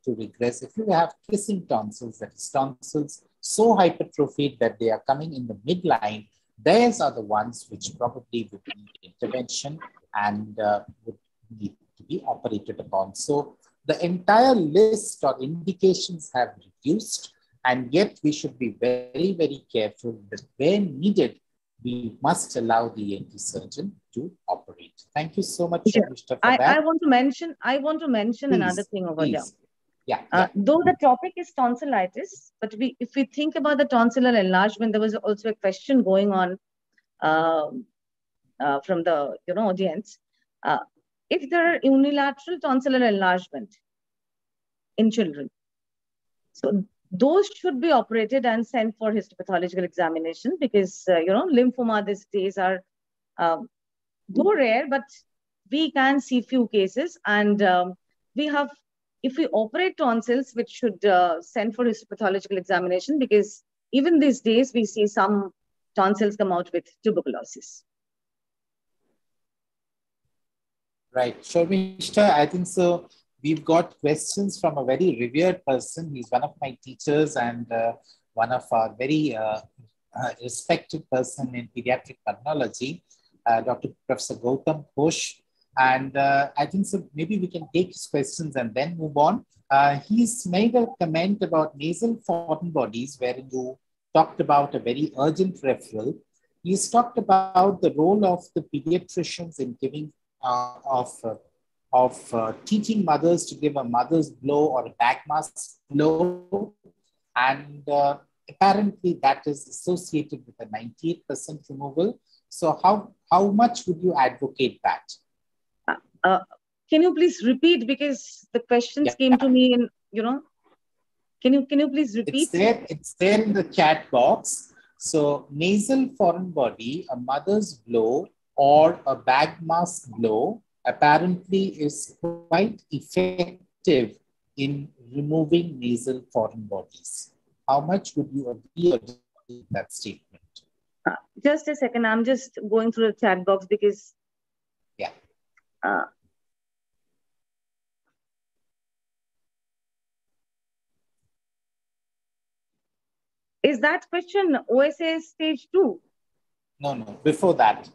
regress. If you have kissing tonsils, that is tonsils so hypertrophied that they are coming in the midline, those are the ones which probably would need intervention and would need to be operated upon. So the entire list or indications have reduced, and yet we should be very, very careful that where needed, we must allow the ENT surgeon to operate. Thank you so much, Sharmishta, for that. I want to mention please, another thing over here. Yeah. Though the topic is tonsillitis, but if we think about the tonsillar enlargement, there was also a question going on from the audience. If there are unilateral tonsillar enlargement in children, so those should be operated and sent for histopathological examination, because lymphoma these days are though rare, but we can see few cases, and if we operate tonsils, which should send for histopathological examination, because even these days we see some tonsils come out with tuberculosis. Right. Sharmishta, I think so. We've got questions from a very revered person. He's one of my teachers and one of our very respected person in pediatric pulmonology, Dr. Professor Gautam Ghosh. And I think so maybe we can take his questions and then move on. He's made a comment about nasal foreign bodies, wherein you talked about a very urgent referral. He's talked about the role of the pediatricians in giving teaching mothers to give a mother's blow or a bag mask blow. And apparently that is associated with a 98% removal. So how much would you advocate that? Can you please repeat, because the questions came to me in, can you please repeat? It's there in the chat box. So nasal foreign body, a mother's blow or a bag mask blow apparently is quite effective in removing nasal foreign bodies. How much would you agree with that statement? Just a second, I'm just going through the chat box because is that question OSA stage 2? No, before that.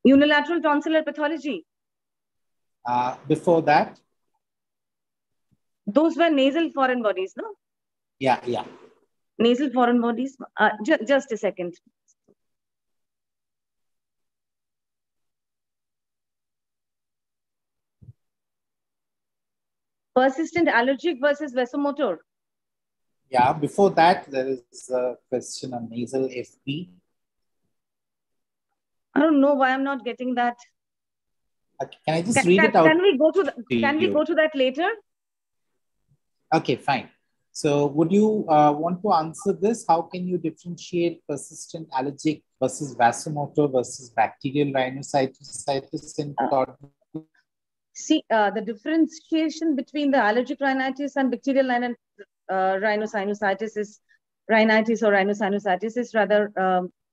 Unilateral tonsillar pathology? Before that? Those were nasal foreign bodies, no? Yeah. Nasal foreign bodies. Just a second. Persistent allergic versus vasomotor. Yeah, before that, there is a question on nasal FP. I don't know why I'm not getting that. Can I just read it out? Can we go to that later? Okay, fine. So would you want to answer this? How can you differentiate persistent allergic versus vasomotor versus bacterial rhinosinusitis in toddlers? See, the differentiation between the allergic rhinitis and bacterial rhinosinusitis is rhinitis or rhinosinusitis is rather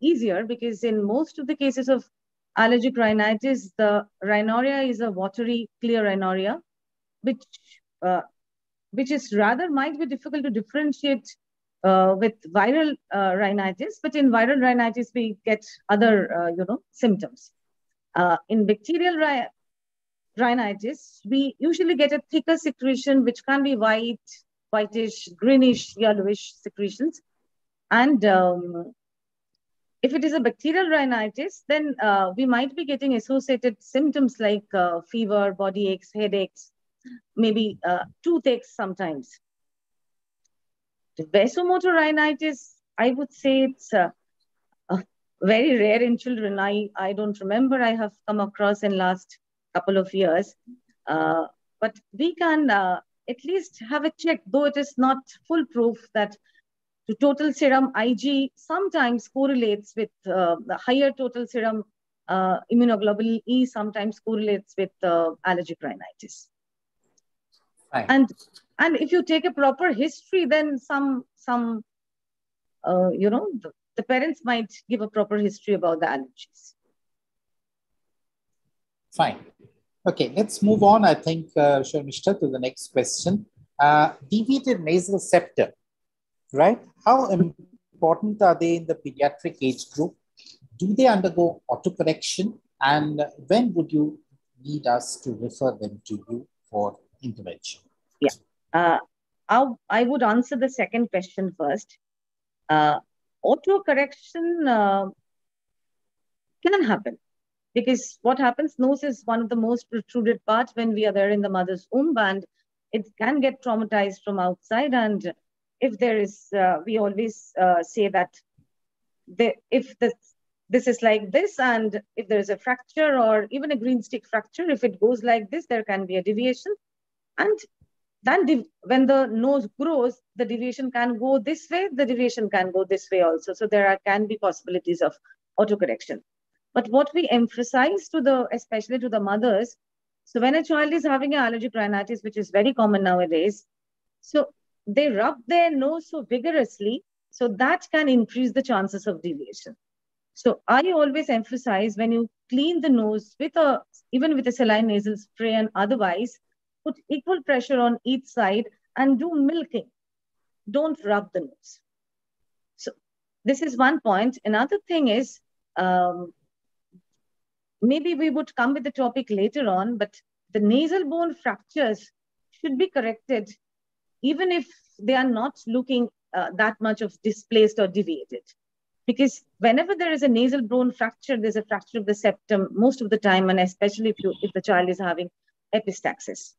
easier, because in most of the cases of allergic rhinitis, the rhinorrhea is a watery, clear rhinorrhea, which is rather might be difficult to differentiate with viral rhinitis. But in viral rhinitis, we get other symptoms. In bacterial rhinitis, we usually get a thicker secretion, which can be whitish, greenish, yellowish secretions. And if it is a bacterial rhinitis, then we might be getting associated symptoms like fever, body aches, headaches, maybe toothaches sometimes. The vasomotor rhinitis, I would say it's very rare in children. I don't remember I have come across in last couple of years. But we can at least have a check, though it is not foolproof, that the total serum Ig sometimes correlates with the higher total serum immunoglobulin E sometimes correlates with allergic rhinitis. Right. And if you take a proper history, then the parents might give a proper history about the allergies. Fine. Okay, let's move on, I think, Sharmishta, to the next question. Deviated nasal septum, right? How important are they in the pediatric age group? Do they undergo autocorrection? And when would you need us to refer them to you for intervention? Yeah, I would answer the second question first. Autocorrection can happen, because what happens, nose is one of the most protruded parts when we are there in the mother's womb, and it can get traumatized from outside. And if there is, we always say that if this is like this, and if there is a fracture or even a green stick fracture, if it goes like this, there can be a deviation. And then when the nose grows, the deviation can go this way, the deviation can go this way also. So there can be possibilities of autocorrection. But what we emphasize especially to the mothers, so when a child is having an allergic rhinitis, which is very common nowadays, so they rub their nose so vigorously, so that can increase the chances of deviation. So I always emphasize, when you clean the nose even with a saline nasal spray and otherwise, put equal pressure on each side and do milking. don't rub the nose. So this is one point. Another thing is, maybe we would come with the topic later on, but the nasal bone fractures should be corrected even if they are not looking that much of displaced or deviated. Because whenever there is a nasal bone fracture, there's a fracture of the septum most of the time, and especially if the child is having epistaxis.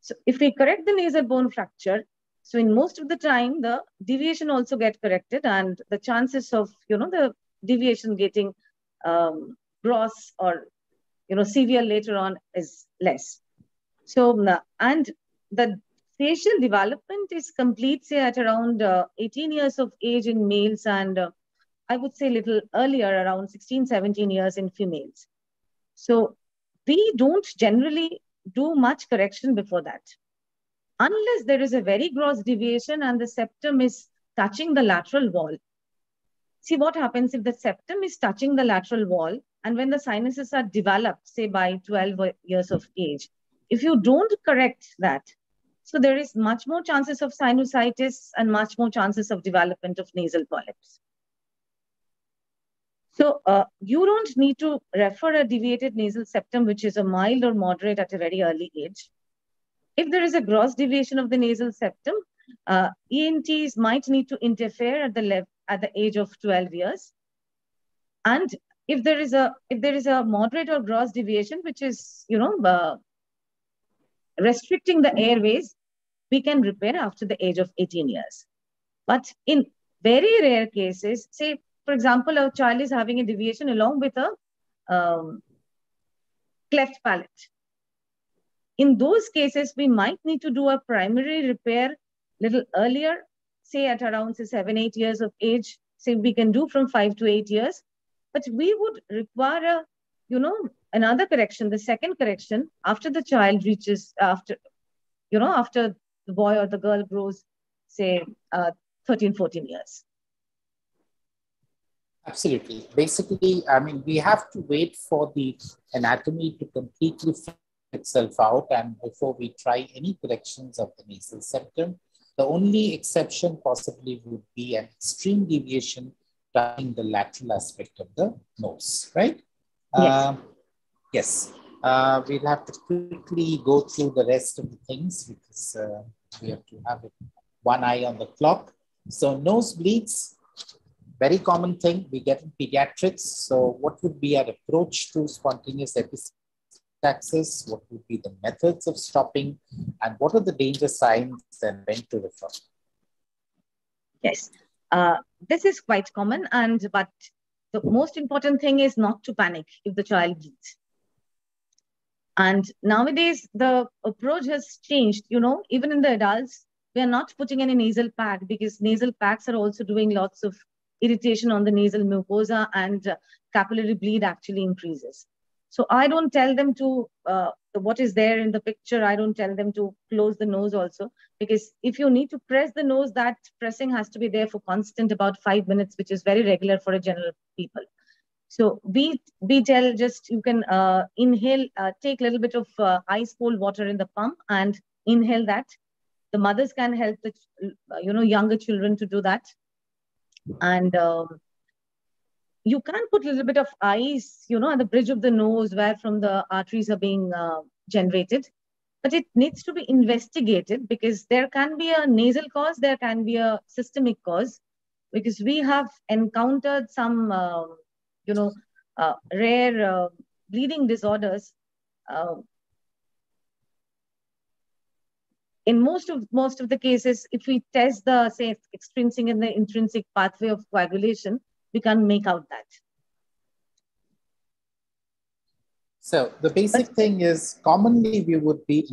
So if we correct the nasal bone fracture, so in most of the time, the deviation also get corrected, and the chances of, the deviation getting gross or, severe later on is less. So, and the facial development is complete, say, at around 18 years of age in males, and I would say a little earlier, around 16, 17 years in females. So we don't generally do much correction before that, unless there is a very gross deviation and the septum is touching the lateral wall. See what happens if the septum is touching the lateral wall, and when the sinuses are developed, say by 12 years of age, if you don't correct that, so there is much more chances of sinusitis and much more chances of development of nasal polyps. So you don't need to refer a deviated nasal septum, which is a mild or moderate at a very early age. If there is a gross deviation of the nasal septum, ENTs might need to interfere at the age of 12 years. And if there is a moderate or gross deviation, which is, restricting the airways, we can repair after the age of 18 years. But in very rare cases, say, for example, a child is having a deviation along with a cleft palate. In those cases, we might need to do a primary repair a little earlier, say at around 7, 8 years of age. Say we can do from 5 to 8 years, but we would require another correction, the second correction, after the child reaches, after the boy or the girl grows, say 13, 14 years. Absolutely. Basically, I mean, we have to wait for the anatomy to completely figure itself out, and before we try any corrections of the nasal septum. The only exception possibly would be an extreme deviation touching the lateral aspect of the nose, right? Yes. Yes. We'll have to quickly go through the rest of the things because we have to have one eye on the clock. So nosebleeds, very common thing we get in pediatrics. So what would be our approach to spontaneous epistaxis? What would be the methods of stopping? And what are the danger signs and when to refer? Yes, this is quite common, but the most important thing is not to panic if the child bleeds. And nowadays, the approach has changed. Even in the adults, we are not putting any nasal pack because nasal packs are also doing lots of irritation on the nasal mucosa, and capillary bleed actually increases. So I don't tell them to, what is there in the picture, I don't tell them to close the nose also, because if you need to press the nose, that pressing has to be there for constant about 5 minutes, which is very regular for a general people. So we tell just you can inhale, take a little bit of ice cold water in the pump and inhale that. The mothers can help the younger children to do that. And you can put a little bit of ice, at the bridge of the nose where from the arteries are being generated. But it needs to be investigated because there can be a nasal cause, there can be a systemic cause, because we have encountered some, rare bleeding disorders. In most of the cases, if we test the, say, extrinsic and the intrinsic pathway of coagulation, we can make out that. So the basic thing is commonly we would be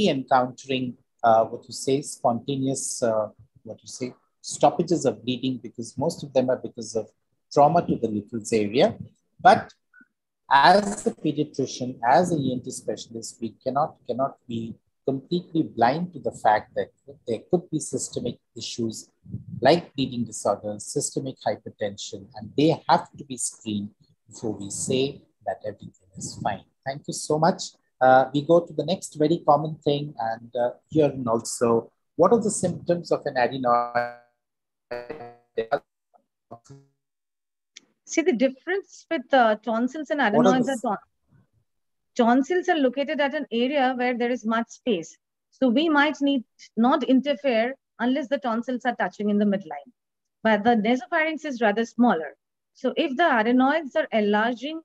encountering spontaneous stoppages of bleeding, because most of them are because of trauma to the Little's area. But as a pediatrician, as an ENT specialist, we cannot be completely blind to the fact that there could be systemic issues like bleeding disorders, systemic hypertension, and they have to be screened before we say that everything is fine. Thank you so much. We go to the next very common thing, and here also, what are the symptoms of an adenoid? See, the difference with tonsils and What are adenoids the are tonsils are located at an area where there is much space. So we might need not interfere unless the tonsils are touching in the midline. But the nasopharynx is rather smaller. So if the adenoids are enlarging,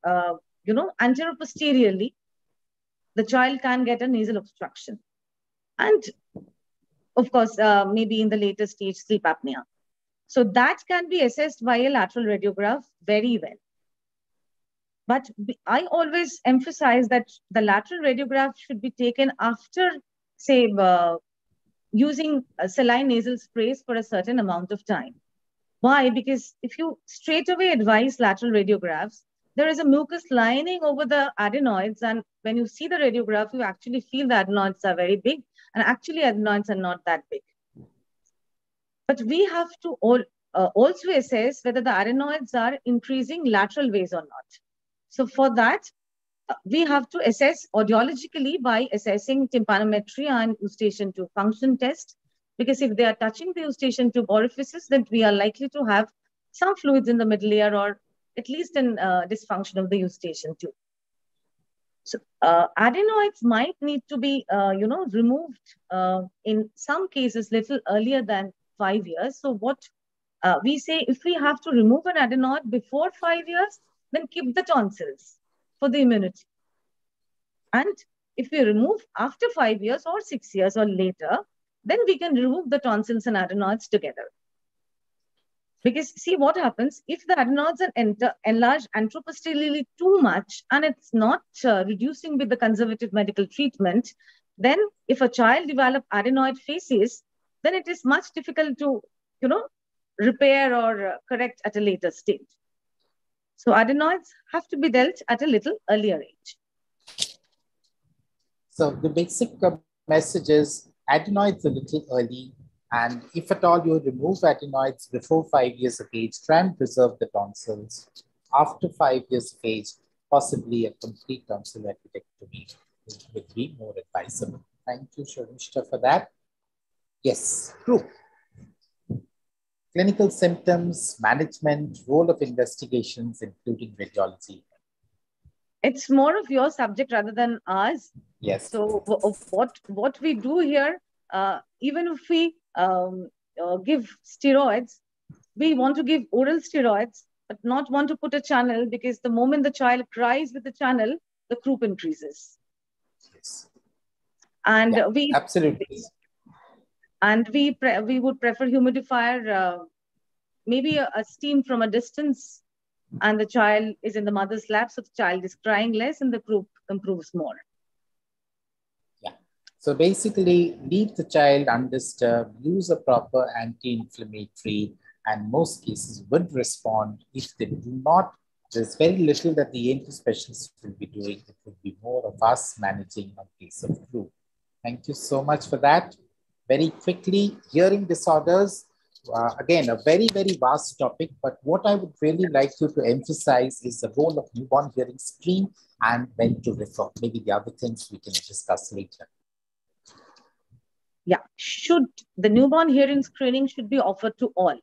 anteroposteriorly, the child can get a nasal obstruction. And of course, maybe in the later stage, sleep apnea. So that can be assessed by a lateral radiograph very well. But I always emphasize that the lateral radiograph should be taken after, say, using saline nasal sprays for a certain amount of time. Why? Because if you straight away advise lateral radiographs, there is a mucus lining over the adenoids. And when you see the radiograph, you actually feel the adenoids are very big. And actually, adenoids are not that big. But we have to also assess whether the adenoids are increasing lateral ways or not. So for that, we have to assess audiologically by assessing tympanometry and eustachian tube function test. Because if they are touching the eustachian tube orifices, then we are likely to have some fluids in the middle ear or at least an dysfunction of the eustachian tube. So adenoids might need to be, removed in some cases little earlier than 5 years. So what we say, if we have to remove an adenoid before 5 years, then keep the tonsils for the immunity. And if we remove after 5 years or 6 years or later, then we can remove the tonsils and adenoids together. Because see what happens, if the adenoids are enlarged anteroposteriorly too much and it's not reducing with the conservative medical treatment, then if a child develops adenoid facies, then it is much difficult to, repair or correct at a later stage. So adenoids have to be dealt at a little earlier age. So the basic message is adenoids a little early, and if at all you remove adenoids before 5 years of age, try and preserve the tonsils. After 5 years of age, possibly a complete tonsillectomy would be more advisable. Thank you, Sharmishta, for that. Yes, group. Clinical symptoms, management, role of investigations, including radiology. It's more of your subject rather than ours. Yes. So what we do here, even if we give steroids, we want to give oral steroids, but not want to put a channel, because the moment the child cries with the channel, the croup increases. Yes. And yeah, we absolutely. And we would prefer humidifier, maybe a steam from a distance, and the child is in the mother's lap, so the child is crying less and the croup improves more. Yeah. So basically, leave the child undisturbed, use a proper anti-inflammatory, and most cases would respond. If they do not, there's very little that the ENT specialist will be doing. It would be more of us managing on case of croup. Thank you so much for that. Very quickly, hearing disorders. Again, a very, very vast topic, but what I would really like you to emphasize is the role of newborn hearing screen and when to refer. Maybe the other things we can discuss later. Yeah, the newborn hearing screening should be offered to all,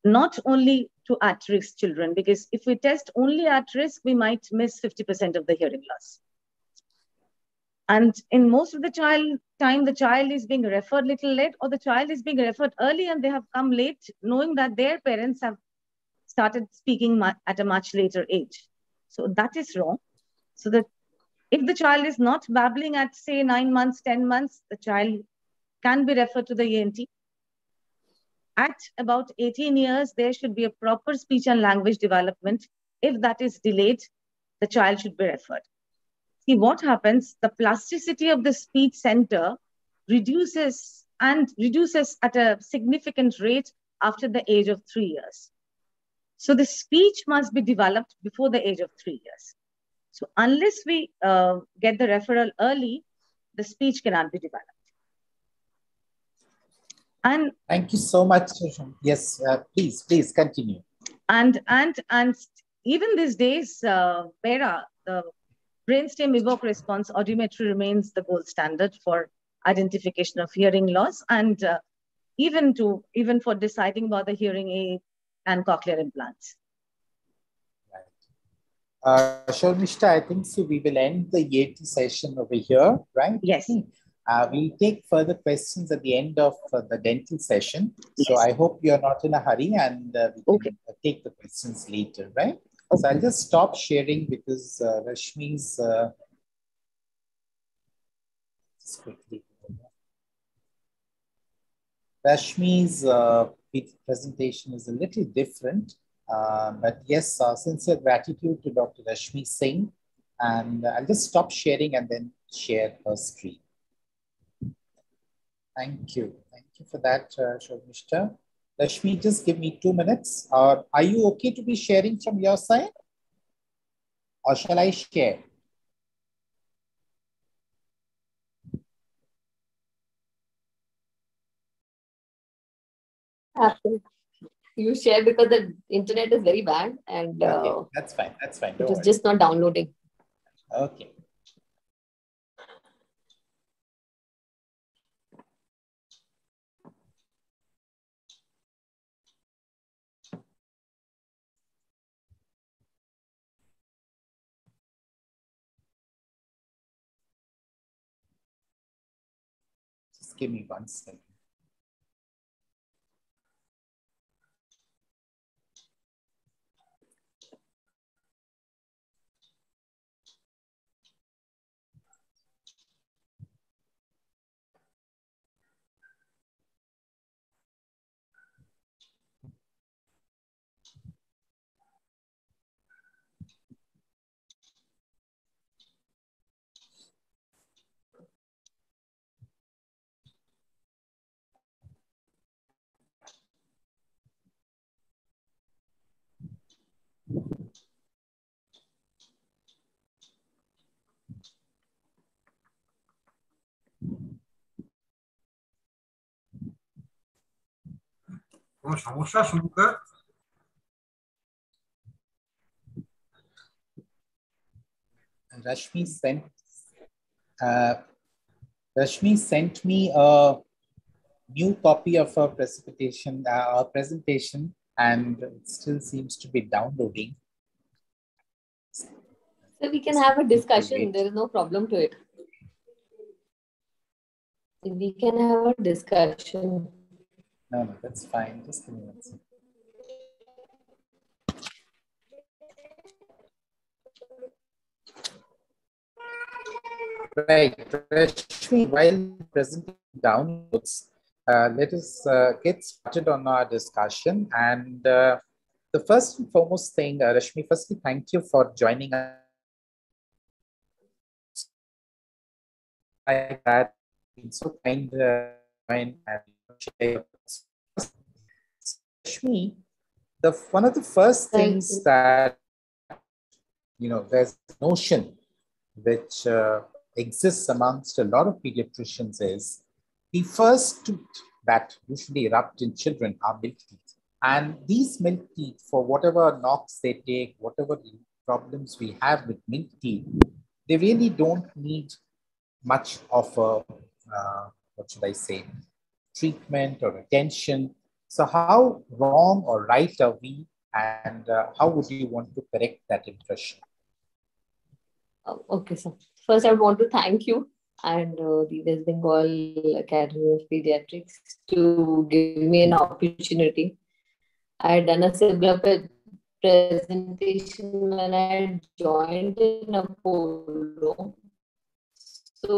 not only to at-risk children, because if we test only at risk, we might miss 50% of the hearing loss. And in most of the time, the child is being referred little late, or the child is being referred early and they have come late, knowing that their parents have started speaking at a much later age. So that is wrong. So that if the child is not babbling at, say, 9 months, 10 months, the child can be referred to the ENT. At about 18 years, there should be a proper speech and language development. If that is delayed, the child should be referred. See what happens, the plasticity of the speech center reduces at a significant rate after the age of 3 years. So the speech must be developed before the age of 3 years. So unless we get the referral early, the speech cannot be developed. And thank you so much. Yes, please continue. And even these days, Vera, the brainstem evoke response audiometry remains the gold standard for identification of hearing loss, and even for deciding about the hearing aid and cochlear implants. Sharmishta, I think so we will end the Yeti session over here, right? Yes. We'll take further questions at the end of the dental session. Yes. So I hope you're not in a hurry, and we can take the questions later, right? Okay. So I'll just stop sharing because Rashmi's just quickly. Rashmi's presentation is a little different, but yes, sincere gratitude to Dr. Rashmi Singh. And I'll just stop sharing and then share her screen. Thank you. Thank you for that, Sharmishta. Rashmi, just give me 2 minutes. Are you okay to be sharing from your side? Or shall I share? Absolutely. You share because the internet is very bad and okay, that's fine. That's fine. It was just not downloading. Okay. Just give me 1 second. সমস্যা শুনতে Rashmi sent me a new copy of her presentation, and it still seems to be downloading. So we can have a discussion. There is no problem to it. We can have a discussion. No, that's fine. Just give me 1 second. Right, Rashmi, while presenting downloads, let us get started on our discussion. And the first and foremost thing, Rashmi, firstly, thank you for joining us. Like that, it's so kind and share. Rashmi, one of the first things that there's a notion which exists amongst a lot of pediatricians is the first tooth that usually erupt in children are milk teeth. And these milk teeth, for whatever knocks they take, whatever problems we have with milk teeth, they really don't need much of a, what should I say, treatment or attention. So how wrong or right are we, and how would you want to correct that impression? Okay, so first I want to thank you and the West Bengal Academy of Pediatrics to give me an opportunity. I had done a similar presentation when I joined in Apollo. So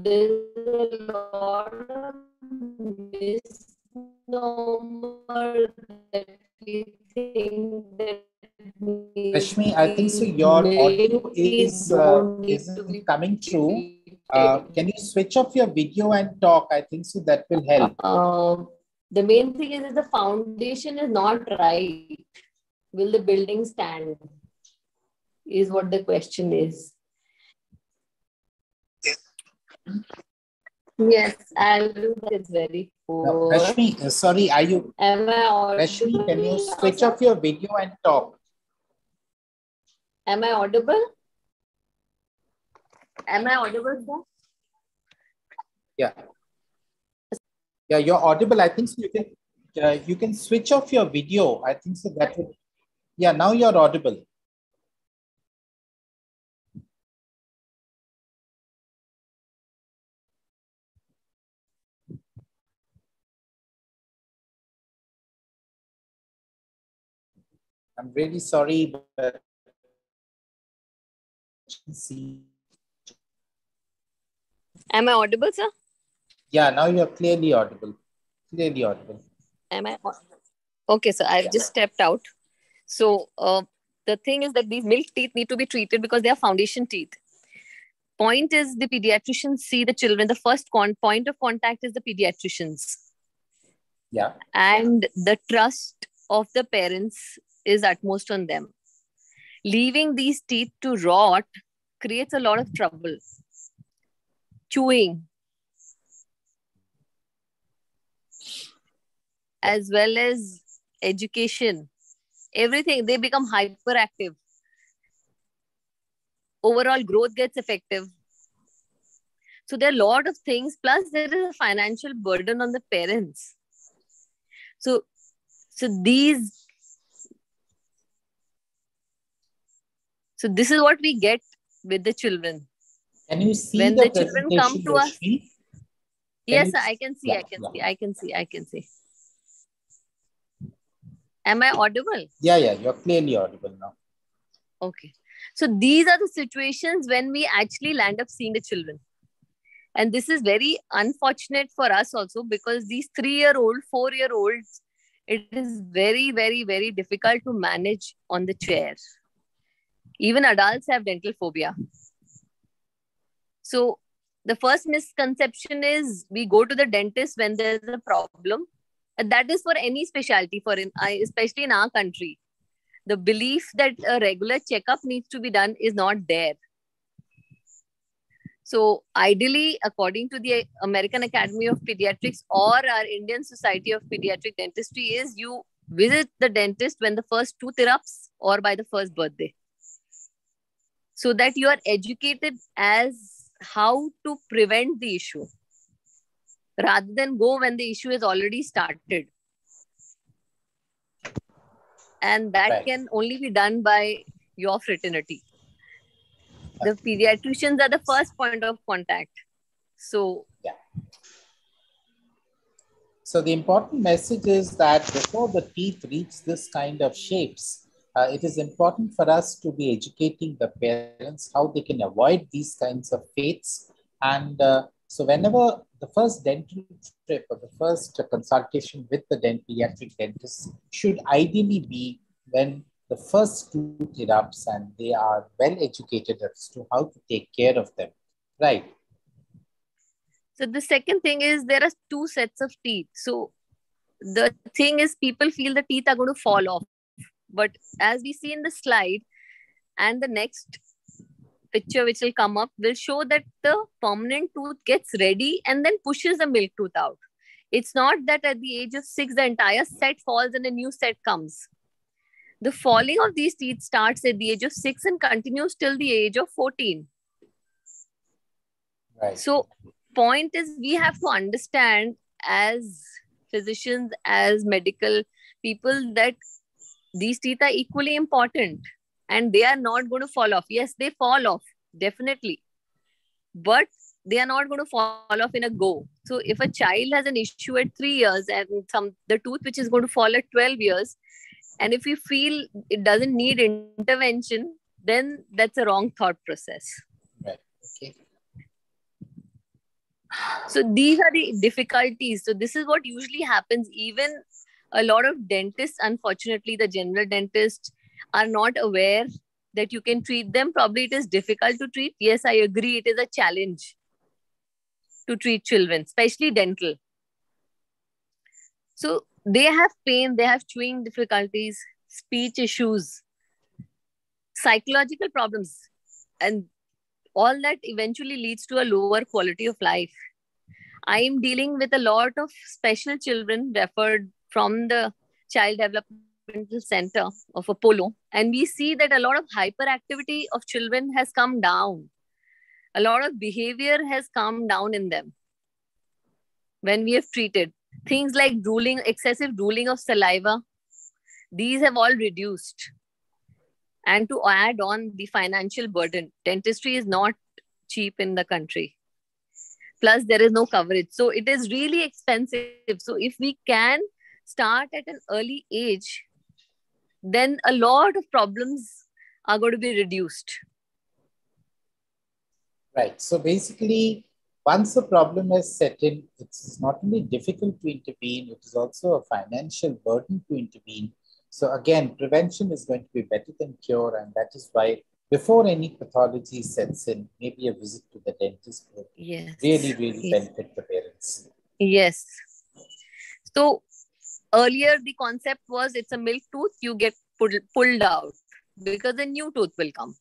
there's a lot of misnomer that we think that Rashmi, I think so your audio isn't coming through. Can you switch off your video and talk? I think so that will help. The main thing is that the foundation is not right. Will the building stand? Is what the question is. Yes, I'll do that. It's very poor. No, Rashmi, sorry, are you? Am I audible? Rashmi, can you switch off your video and talk? Am I audible? Am I audible, sir? Yeah. Yeah, you're audible. I think so you can switch off your video. I think so that would, yeah, now you're audible. I'm really sorry, but Am I audible, sir? yeah, now you're clearly audible. Clearly audible. Am I? Okay, so I've just stepped out. So the thing is that these milk teeth need to be treated because they are foundation teeth. Point is the pediatricians see the children. The first point of contact is the pediatricians. Yeah. And the trust of the parents is utmost on them. Leaving these teeth to rot creates a lot of trouble. Chewing, as well as education, everything, they become hyperactive. Overall growth gets effective. So there are a lot of things, plus there is a financial burden on the parents. So this is what we get with the children. Can you see when the children come to us? Yes, I can see. I can see. Am I audible? Yeah, you're clearly audible now. Okay. So these are the situations when we actually land up seeing the children. And this is very unfortunate for us also, because these 3-year-old, 4-year-olds, it is very, very, very difficult to manage on the chair. Even adults have dental phobia. So the first misconception is we go to the dentist when there's a problem. And that is for any specialty, especially in our country. The belief that a regular checkup needs to be done is not there. So ideally, according to the American Academy of Pediatrics or our Indian Society of Pediatric Dentistry, is you visit the dentist when the first tooth erupts or by the first birthday, so that you are educated as how to prevent the issue rather than go when the issue is already started. And that can only be done by your fraternity. The pediatricians are the first point of contact. So, yeah. So the important message is that before the teeth reach this kind of shapes, it is important for us to be educating the parents how they can avoid these kinds of fates. And so whenever the first dental trip or the first consultation with the pediatric dentist should ideally be when the first tooth erupts and they are well educated as to how to take care of them, right? So the second thing is there are 2 sets of teeth. So the thing is people feel the teeth are going to fall off. But as we see in the slide and the next picture which will come up will show that the permanent tooth gets ready and then pushes the milk tooth out. It's not that at the age of 6, the entire set falls and a new set comes. The falling of these teeth starts at the age of 6 and continues till the age of 14. Right. So point is we have to understand as physicians, as medical people, that these teeth are equally important and they are not going to fall off. Yes, they fall off, definitely. But they are not going to fall off in a go. So if a child has an issue at 3 years and the tooth which is going to fall at 12 years, and if you feel it doesn't need intervention, then that's a wrong thought process. Right. Okay. So these are the difficulties. So this is what usually happens. Even a lot of dentists, unfortunately, the general dentists are not aware that you can treat them. Probably it is difficult to treat. Yes, I agree. It is a challenge to treat children, especially dental. So they have pain, they have chewing difficulties, speech issues, psychological problems, and all that eventually leads to a lower quality of life. I am dealing with a lot of special children referred from the Child Developmental Center of Apollo, and we see that a lot of hyperactivity of children has come down. A lot of behavior has calmed down in them when we have treated. Things like drooling, excessive drooling of saliva, these have all reduced. And to add on the financial burden, dentistry is not cheap in the country. Plus, there is no coverage. So it is really expensive. So if we can start at an early age, then a lot of problems are going to be reduced. Right. So basically, once a problem is set in, it's not only difficult to intervene, it is also a financial burden to intervene. So again, prevention is going to be better than cure. And that is why before any pathology sets in, maybe a visit to the dentist would really benefit the parents. Yes. So earlier, the concept was it's a milk tooth, you get pulled out because a new tooth will come.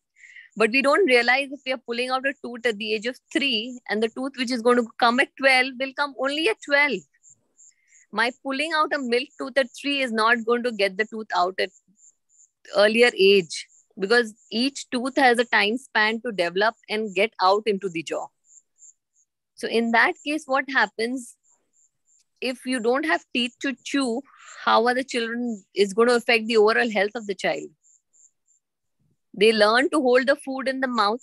But we don't realize if we are pulling out a tooth at the age of 3 and the tooth which is going to come at 12 will come only at 12. My pulling out a milk tooth at 3 is not going to get the tooth out at earlier age, because each tooth has a time span to develop and get out into the jaw. So in that case, what happens if you don't have teeth to chew? How are the children is going to affect the overall health of the child? They learn to hold the food in the mouth,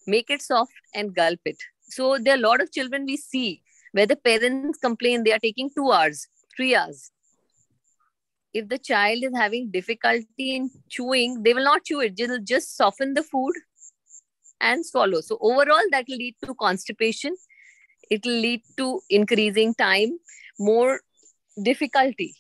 make it soft and gulp it. So there are a lot of children we see where the parents complain they are taking 2 hours, 3 hours. If the child is having difficulty in chewing, they will not chew it. They will just soften the food and swallow. So overall, that will lead to constipation. It will lead to increasing time, more difficulty.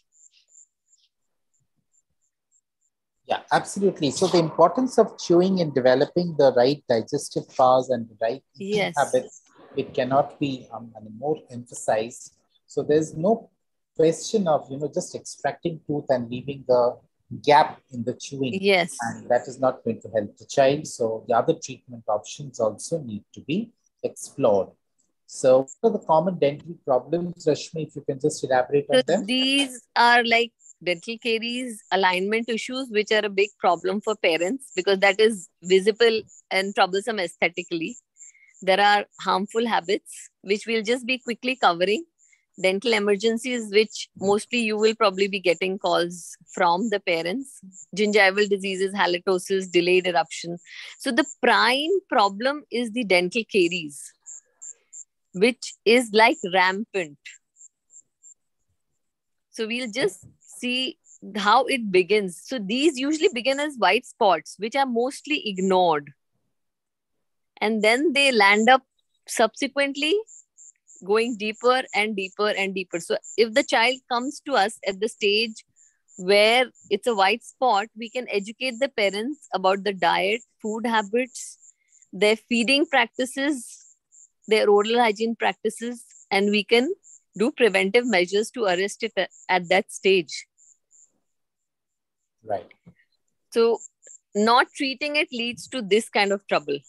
Yeah, absolutely. So the importance of chewing in developing the right digestive powers and the right eating habits, it cannot be more emphasized. So there's no question of, just extracting tooth and leaving the gap in the chewing. Yes. And that is not going to help the child. So the other treatment options also need to be explored. So what are the common dental problems, Rashmi, if you can just elaborate on them? These are like dental caries, alignment issues, which are a big problem for parents because that is visible and troublesome aesthetically. There are harmful habits, which we'll just be quickly covering. Dental emergencies, which mostly you will probably be getting calls from the parents. Gingival diseases, halitosis, delayed eruption. So the prime problem is the dental caries, which is like rampant. So we'll just see how it begins. So these usually begin as white spots, which are mostly ignored. And then they land up subsequently going deeper and deeper and deeper. So if the child comes to us at the stage where it's a white spot, we can educate the parents about the diet, food habits, their feeding practices, their oral hygiene practices, and we can do preventive measures to arrest it at that stage. Right. So not treating it leads to this kind of trouble.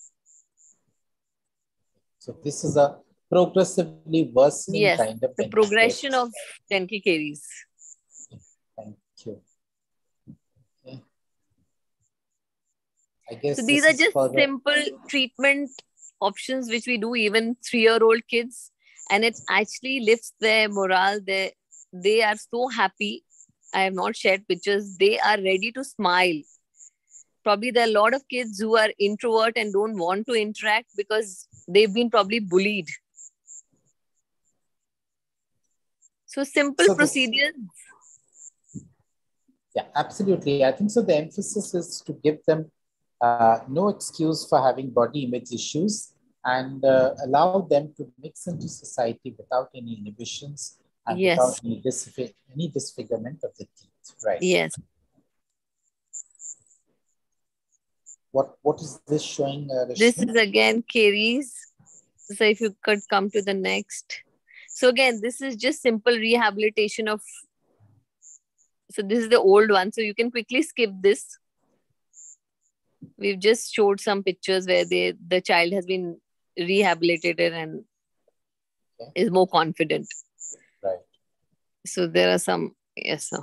So this is a progressively worsening kind of the progression of dental caries. Thank you. Okay. I guess so these are just simple treatment options which we do even 3-year-old kids, and it actually lifts their morale. They are so happy. I have not shared pictures. They are ready to smile. Probably there are a lot of kids who are introvert and don't want to interact because they've been probably bullied. So simple procedures. Yeah, absolutely. I think so. The emphasis is to give them no excuse for having body image issues and allow them to mix into society without any inhibitions and without any disfigurement of the teeth. Right. Yes. What is this showing? This is again caries. So if you could come to the next. So again, this is just simple rehabilitation of. So this is the old one. So you can quickly skip this. We've just showed some pictures where the child has been rehabilitated and is more confident. Right. So there are some, yes, sir.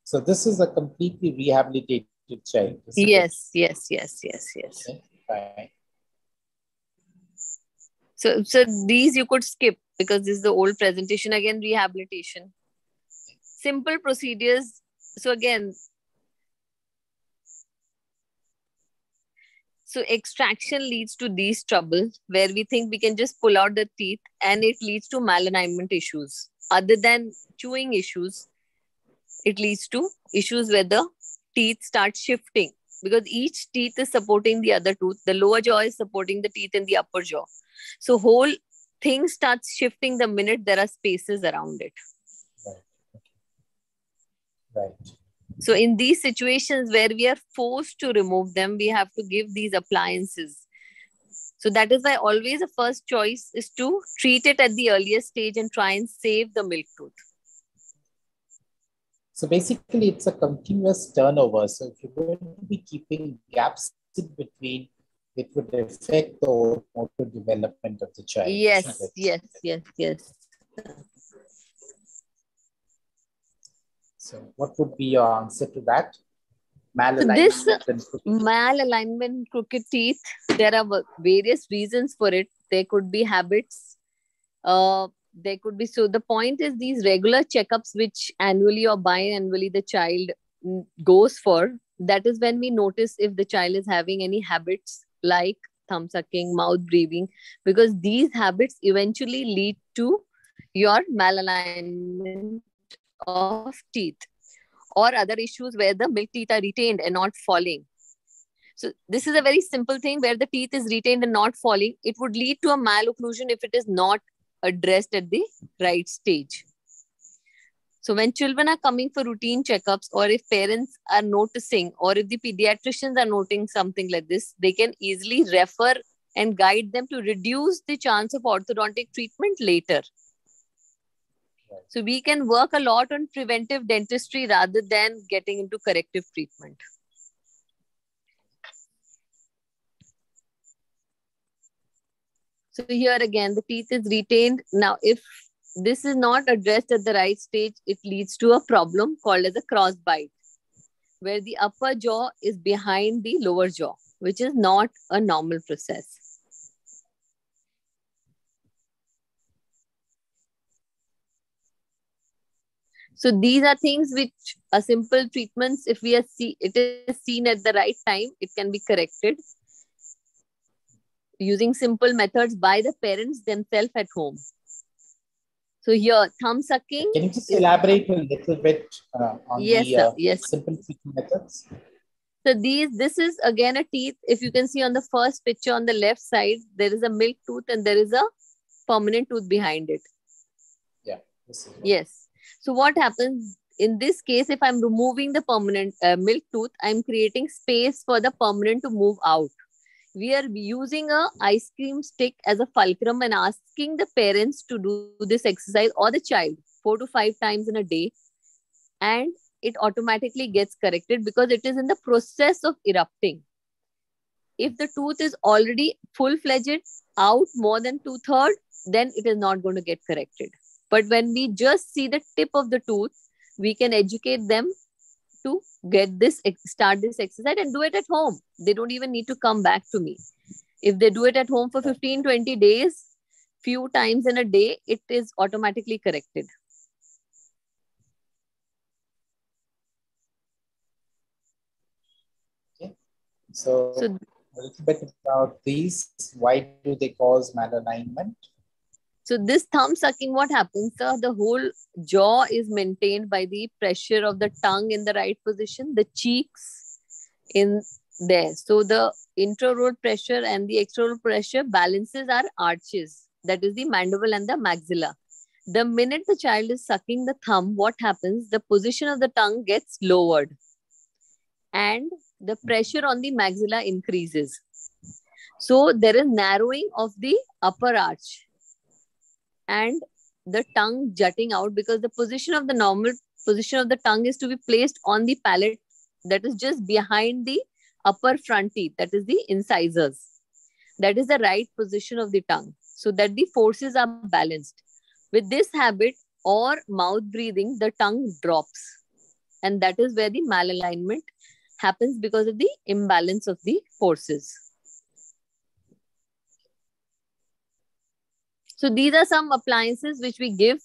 So this is a completely rehabilitated child. Yes. Okay, fine. So these you could skip because this is the old presentation. Again, rehabilitation. Simple procedures. So again, so extraction leads to these troubles where we think we can just pull out the teeth, and it leads to malalignment issues. Other than chewing issues, it leads to issues where the teeth start shifting because each teeth is supporting the other tooth. The lower jaw is supporting the teeth in the upper jaw. So whole thing starts shifting the minute there are spaces around it. Right. So in these situations where we are forced to remove them, we have to give these appliances. So that is why always the first choice is to treat it at the earliest stage and try and save the milk tooth. So basically, it's a continuous turnover. So if you're going to be keeping gaps in between, it would affect the motor development of the child. Yes. So what would be your answer to that? Malalignment, crooked teeth, there are various reasons for it. There could be habits. There could be, so the point is these regular checkups which annually or biannually the child goes for, that is when we notice if the child is having any habits like thumb sucking, mouth breathing, because these habits eventually lead to your malalignment of teeth or other issues where the milk teeth are retained and not falling. So this is a very simple thing where the teeth is retained and not falling. It would lead to a malocclusion if it is not addressed at the right stage. So when children are coming for routine checkups, or if parents are noticing, or if the pediatricians are noting something like this, they can easily refer and guide them to reduce the chance of orthodontic treatment later. So we can work a lot on preventive dentistry rather than getting into corrective treatment. So here again, the teeth is retained. Now, if this is not addressed at the right stage, it leads to a problem called as a cross bite, where the upper jaw is behind the lower jaw, which is not a normal process. So these are things which are simple treatments. If we are it is seen at the right time, it can be corrected using simple methods by the parents themselves at home. So here, thumb sucking. Can you just elaborate a little bit on the simple treatment methods? So this is again a teeth. If you can see on the first picture on the left side, there is a milk tooth and there is a permanent tooth behind it. Yeah. Yes. So what happens in this case, if I'm removing the permanent milk tooth, I'm creating space for the permanent to move out. We are using a ice cream stick as a fulcrum and asking the parents to do this exercise, or the child 4 to 5 times in a day, and it automatically gets corrected because it is in the process of erupting. If the tooth is already full-fledged out more than 2/3, then it is not going to get corrected. But when we just see the tip of the tooth, we can educate them to start this exercise and do it at home. They don't even need to come back to me. If they do it at home for 15-20 days, few times in a day, it is automatically corrected. Okay. So a little bit about these. Why do they cause malalignment? So this thumb sucking, what happens, sir? The whole jaw is maintained by the pressure of the tongue in the right position, the cheeks in there. So the intraoral pressure and the extraoral pressure balances our arches. That is the mandible and the maxilla. The minute the child is sucking the thumb, what happens? The position of the tongue gets lowered and the pressure on the maxilla increases. So there is narrowing of the upper arch and the tongue jutting out, because the position of the normal position of the tongue is to be placed on the palate, that is just behind the upper front teeth, that is the incisors. That is the right position of the tongue, so that the forces are balanced. With this habit or mouth breathing, the tongue drops, and that is where the malalignment happens because of the imbalance of the forces. So these are some appliances which we give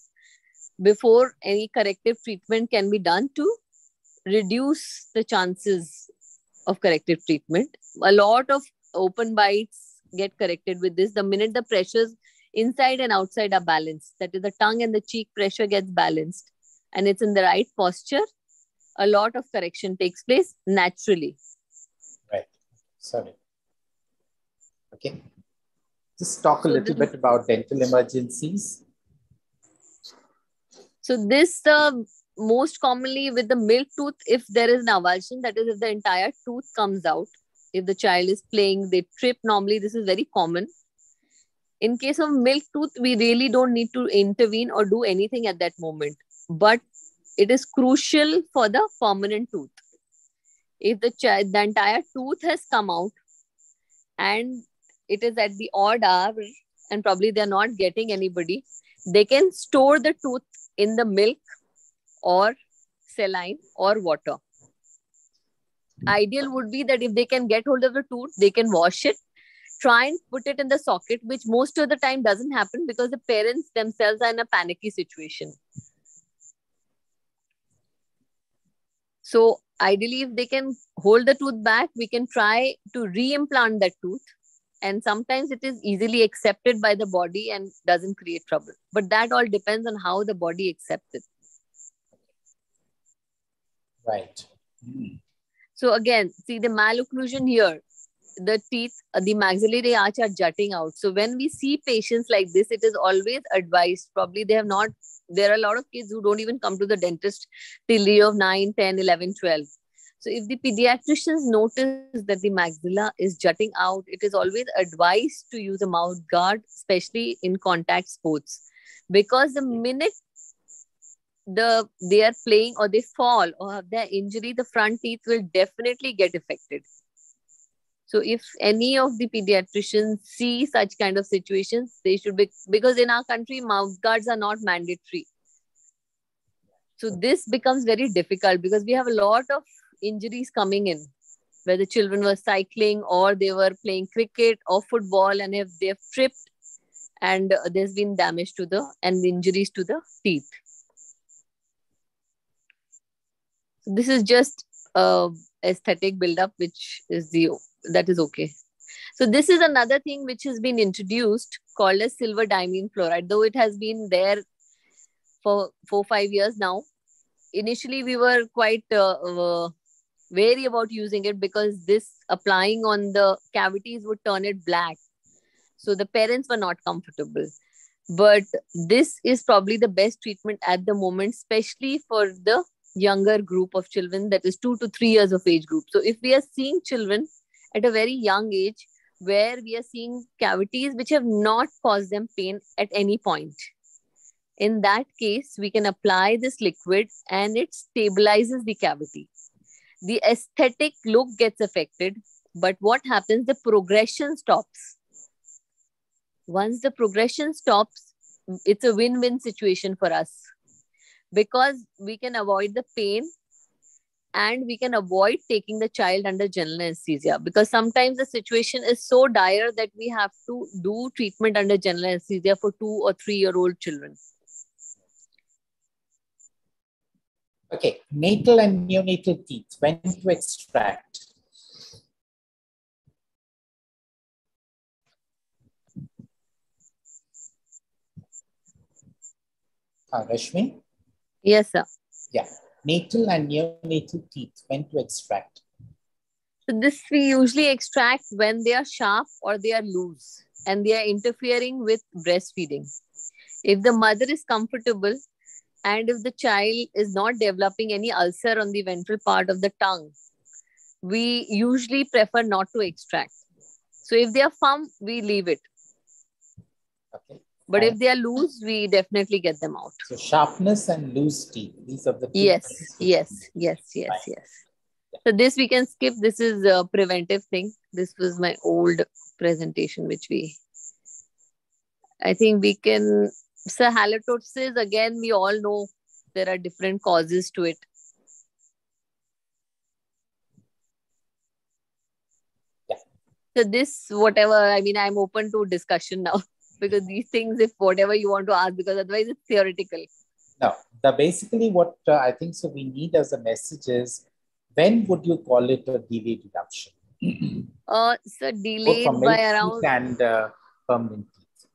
before any corrective treatment can be done to reduce the chances of corrective treatment. A lot of open bites get corrected with this. The minute the pressures inside and outside are balanced, that is the tongue and the cheek pressure gets balanced and it's in the right posture, a lot of correction takes place naturally. Right. Sorry. Okay. Just talk a little bit about dental emergencies. So this most commonly with the milk tooth, if there is an avulsion, that is if the entire tooth comes out, if the child is playing, they trip, normally this is very common. In case of milk tooth, we really don't need to intervene or do anything at that moment. But it is crucial for the permanent tooth. If the entire tooth has come out and it is at the odd hour and probably they're not getting anybody, they can store the tooth in the milk or saline or water. Ideal would be that if they can get hold of the tooth, they can wash it, try and put it in the socket, which most of the time doesn't happen because the parents themselves are in a panicky situation. So ideally, if they can hold the tooth back, we can try to re-implant that tooth. And sometimes it is easily accepted by the body and doesn't create trouble. But that all depends on how the body accepts it. Right. So again, see the malocclusion here, the teeth, the maxillary arch are jutting out. So when we see patients like this, it is always advised, probably they have not, there are a lot of kids who don't even come to the dentist till the age of 9, 10, 11, 12. So if the pediatricians notice that the maxilla is jutting out, it is always advised to use a mouth guard, especially in contact sports. Because the minute they are playing or they fall or have their injury, the front teeth will definitely get affected. So if any of the pediatricians see such kind of situations, they should be, because in our country, mouth guards are not mandatory. So this becomes very difficult because we have a lot of injuries coming in where the children were cycling or they were playing cricket or football, and if they have tripped and there's been damage to and injuries to the teeth. So this is just aesthetic buildup, which is that is okay. So this is another thing which has been introduced called as silver diamine fluoride, though it has been there for 4-5 years now. Initially, we were quite wary about using it because this applying on the cavities would turn it black. So the parents were not comfortable. But this is probably the best treatment at the moment, especially for the younger group of children, that is 2 to 3 years of age group. So if we are seeing children at a very young age where we are seeing cavities which have not caused them pain at any point, in that case, we can apply this liquid and it stabilizes the cavity. The aesthetic look gets affected, but what happens? The progression stops. Once the progression stops, it's a win-win situation for us because we can avoid the pain and we can avoid taking the child under general anesthesia, because sometimes the situation is so dire that we have to do treatment under general anesthesia for 2 or 3-year-old children. Okay, natal and neonatal teeth, when to extract? Rashmi? Yes, sir. Yeah, natal and neonatal teeth, when to extract? So this we usually extract when they are sharp or they are loose and they are interfering with breastfeeding. If the mother is comfortable and if the child is not developing any ulcer on the ventral part of the tongue, we usually prefer not to extract. So if they are firm, we leave it. Okay. But if they are loose, we definitely get them out. So sharpness and loose teeth, these are the two. Yes. So this we can skip. This is a preventive thing. This was my old presentation, which I think we can, so halitosis, again, we all know there are different causes to it. Yeah. So this, whatever, I mean, I'm open to discussion now. because these things, if whatever you want to ask, because otherwise it's theoretical. No, basically what I think so we need as a message is, when would you call it a delayed eruption? So Both delayed for by milk around, teeth and permanent teeth.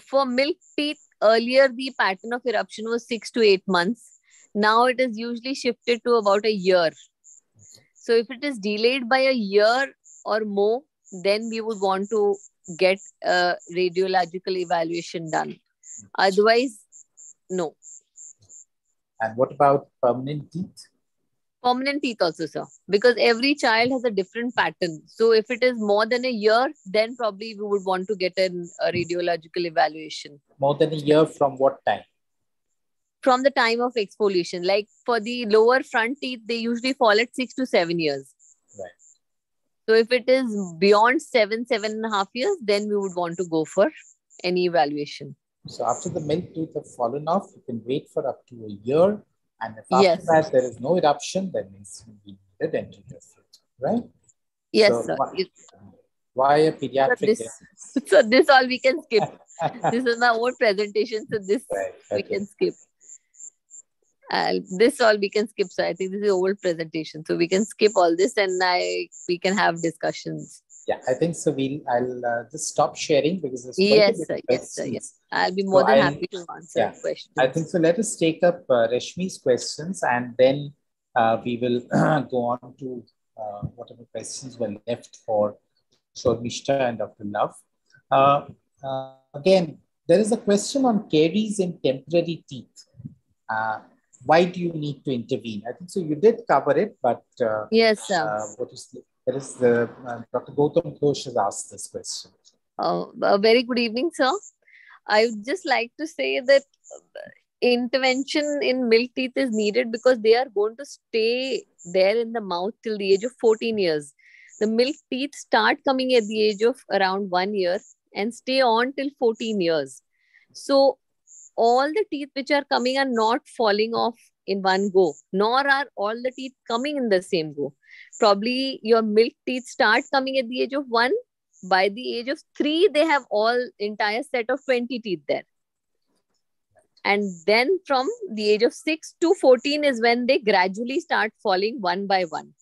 for milk teeth, earlier the pattern of eruption was 6 to 8 months. Now it is usually shifted to about a year. So if it is delayed by a year or more, then we would want to get a radiological evaluation done. Otherwise, no. And what about permanent teeth? Permanent teeth also, sir, because every child has a different pattern. So if it is more than a year, then probably we would want to get a radiological evaluation. More than a year from what time? From the time of exfoliation. Like for the lower front teeth, they usually fall at 6 to 7 years. Right. So if it is beyond 7.5 years, then we would want to go for any evaluation. So after the milk tooth have fallen off, you can wait for up to a year. And if after Yes. that there is no eruption, then means we need a dental referral, right? Yes, So sir. why a pediatric? So this all we can skip. This is my own presentation, so this Right, we okay. can skip. This all we can skip. So I think this is an old presentation, so we can skip all this, and we can have discussions. Yeah, I think so. I'll just stop sharing because there's quite Yes, a bit sir. of Yes, sir. questions. Yes. I'll be more So than I'll- happy to answer yeah, questions. I think so. Let us take up Rashmi's questions, and then we will go on to whatever questions were left for Shormishta and Dr. Love. Again, there is a question on caries in temporary teeth. Why do you need to intervene? I think so. You did cover it, but Yes, sir. Dr. Gautam Ghosh has asked this question. A very good evening, sir. I would just like to say that intervention in milk teeth is needed because they are going to stay there in the mouth till the age of 14 years. The milk teeth start coming at the age of around 1 year and stay on till 14 years. So all the teeth which are coming are not falling off in one go, nor are all the teeth coming in the same go. Probably your milk teeth start coming at the age of 1. By the age of 3, they have all entire set of 20 teeth there. And then from the age of 6 to 14 is when they gradually start falling one by one.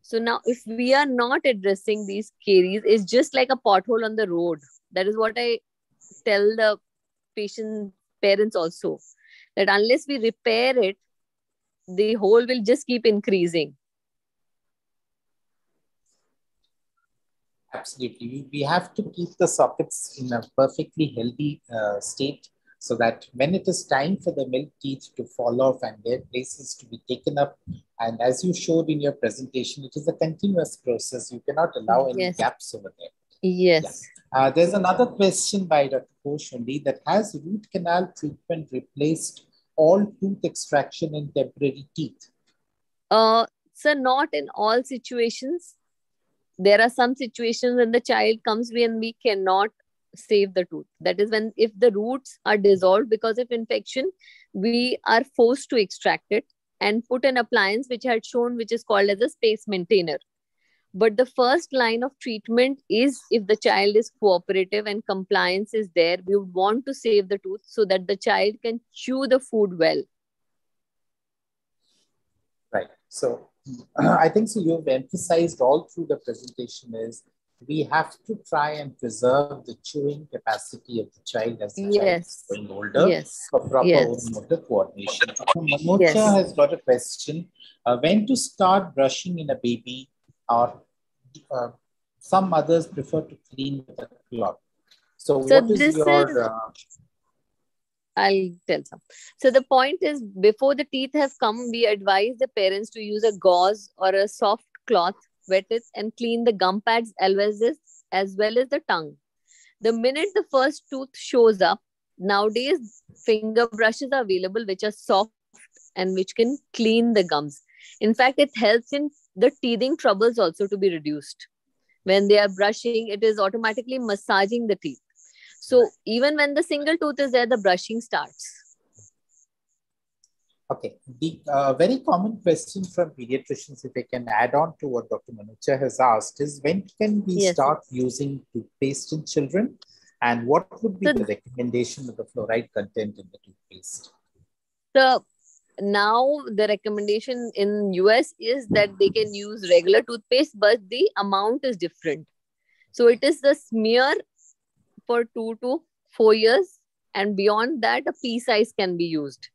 So now if we are not addressing these caries, it's just like a pothole on the road. That is what I tell the patient parents also, that unless we repair it, the hole will just keep increasing. Absolutely. We have to keep the sockets in a perfectly healthy state so that when it is time for the milk teeth to fall off and their places to be taken up, and as you showed in your presentation, it is a continuous process. You cannot allow any Yes. gaps over there. Yes. Yeah. There's another question by Dr. Ghosh only, that has root canal treatment replaced all tooth extraction in temporary teeth? So not in all situations. There are some situations when the child comes when we cannot save the tooth. That is when, if the roots are dissolved because of infection, we are forced to extract it and put an appliance which I had shown, which is called as a space maintainer. But the first line of treatment is, if the child is cooperative and compliance is there, we would want to save the tooth so that the child can chew the food well. Right. So I think so you've emphasized all through the presentation is we have to try and preserve the chewing capacity of the child as the child is going older for proper oral motor coordination. Manocha has got a question. When to start brushing in a baby, or some mothers prefer to clean with a cloth. So what is your... I'll tell some. So the point is, before the teeth have come, we advise the parents to use a gauze or a soft cloth, wet it and clean the gum pads as well as the tongue. The minute the first tooth shows up, nowadays finger brushes are available which are soft and which can clean the gums. In fact, it helps in the teething troubles also to be reduced. When they are brushing, it is automatically massaging the teeth. So even when the single tooth is there, the brushing starts. Okay. The very common question from pediatricians, if I can add on to what Dr. Manocha has asked, is when can we start using toothpaste in children? And what would be So the recommendation of the fluoride content in the toothpaste? now the recommendation in US is that they can use regular toothpaste, but the amount is different. So it is the smear for 2 to 4 years, and beyond that a pea size can be used.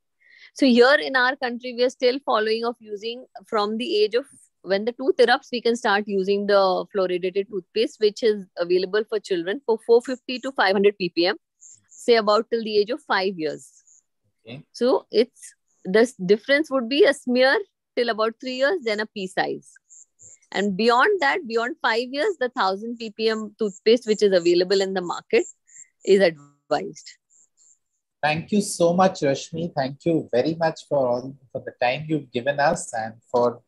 So here in our country we are still following of using from the age of when the tooth erupts, we can start using the fluoridated toothpaste, which is available for children for 450 to 500 ppm, say about till the age of 5 years. Okay. So it's the difference would be a smear till about 3 years, then a pea size. And beyond that, beyond 5 years, the 1000 ppm toothpaste, which is available in the market, is advised. Thank you so much, Rashmi. Thank you very much for the time you've given us and for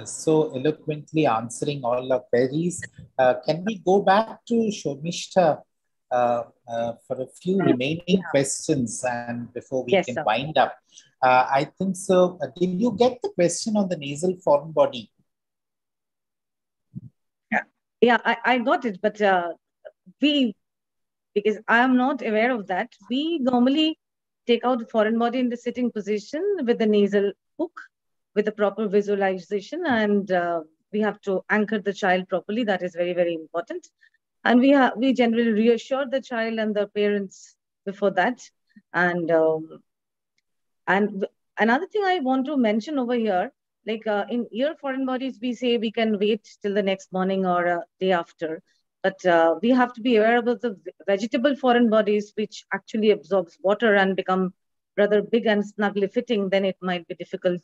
so eloquently answering all our queries. Can we go back to Shomishta for a few remaining questions and before we can wind up? I think so. Did you get the question on the nasal foreign body? Yeah, I got it, but because I am not aware of that, we normally take out the foreign body in the sitting position with the nasal hook, with the proper visualization, and we have to anchor the child properly. That is very, very important. And we generally reassure the child and the parents before that. And another thing I want to mention over here, like in ear foreign bodies, we say we can wait till the next morning or day after. But we have to be aware about the vegetable foreign bodies, which actually absorbs water and become rather big and snugly fitting. Then it might be difficult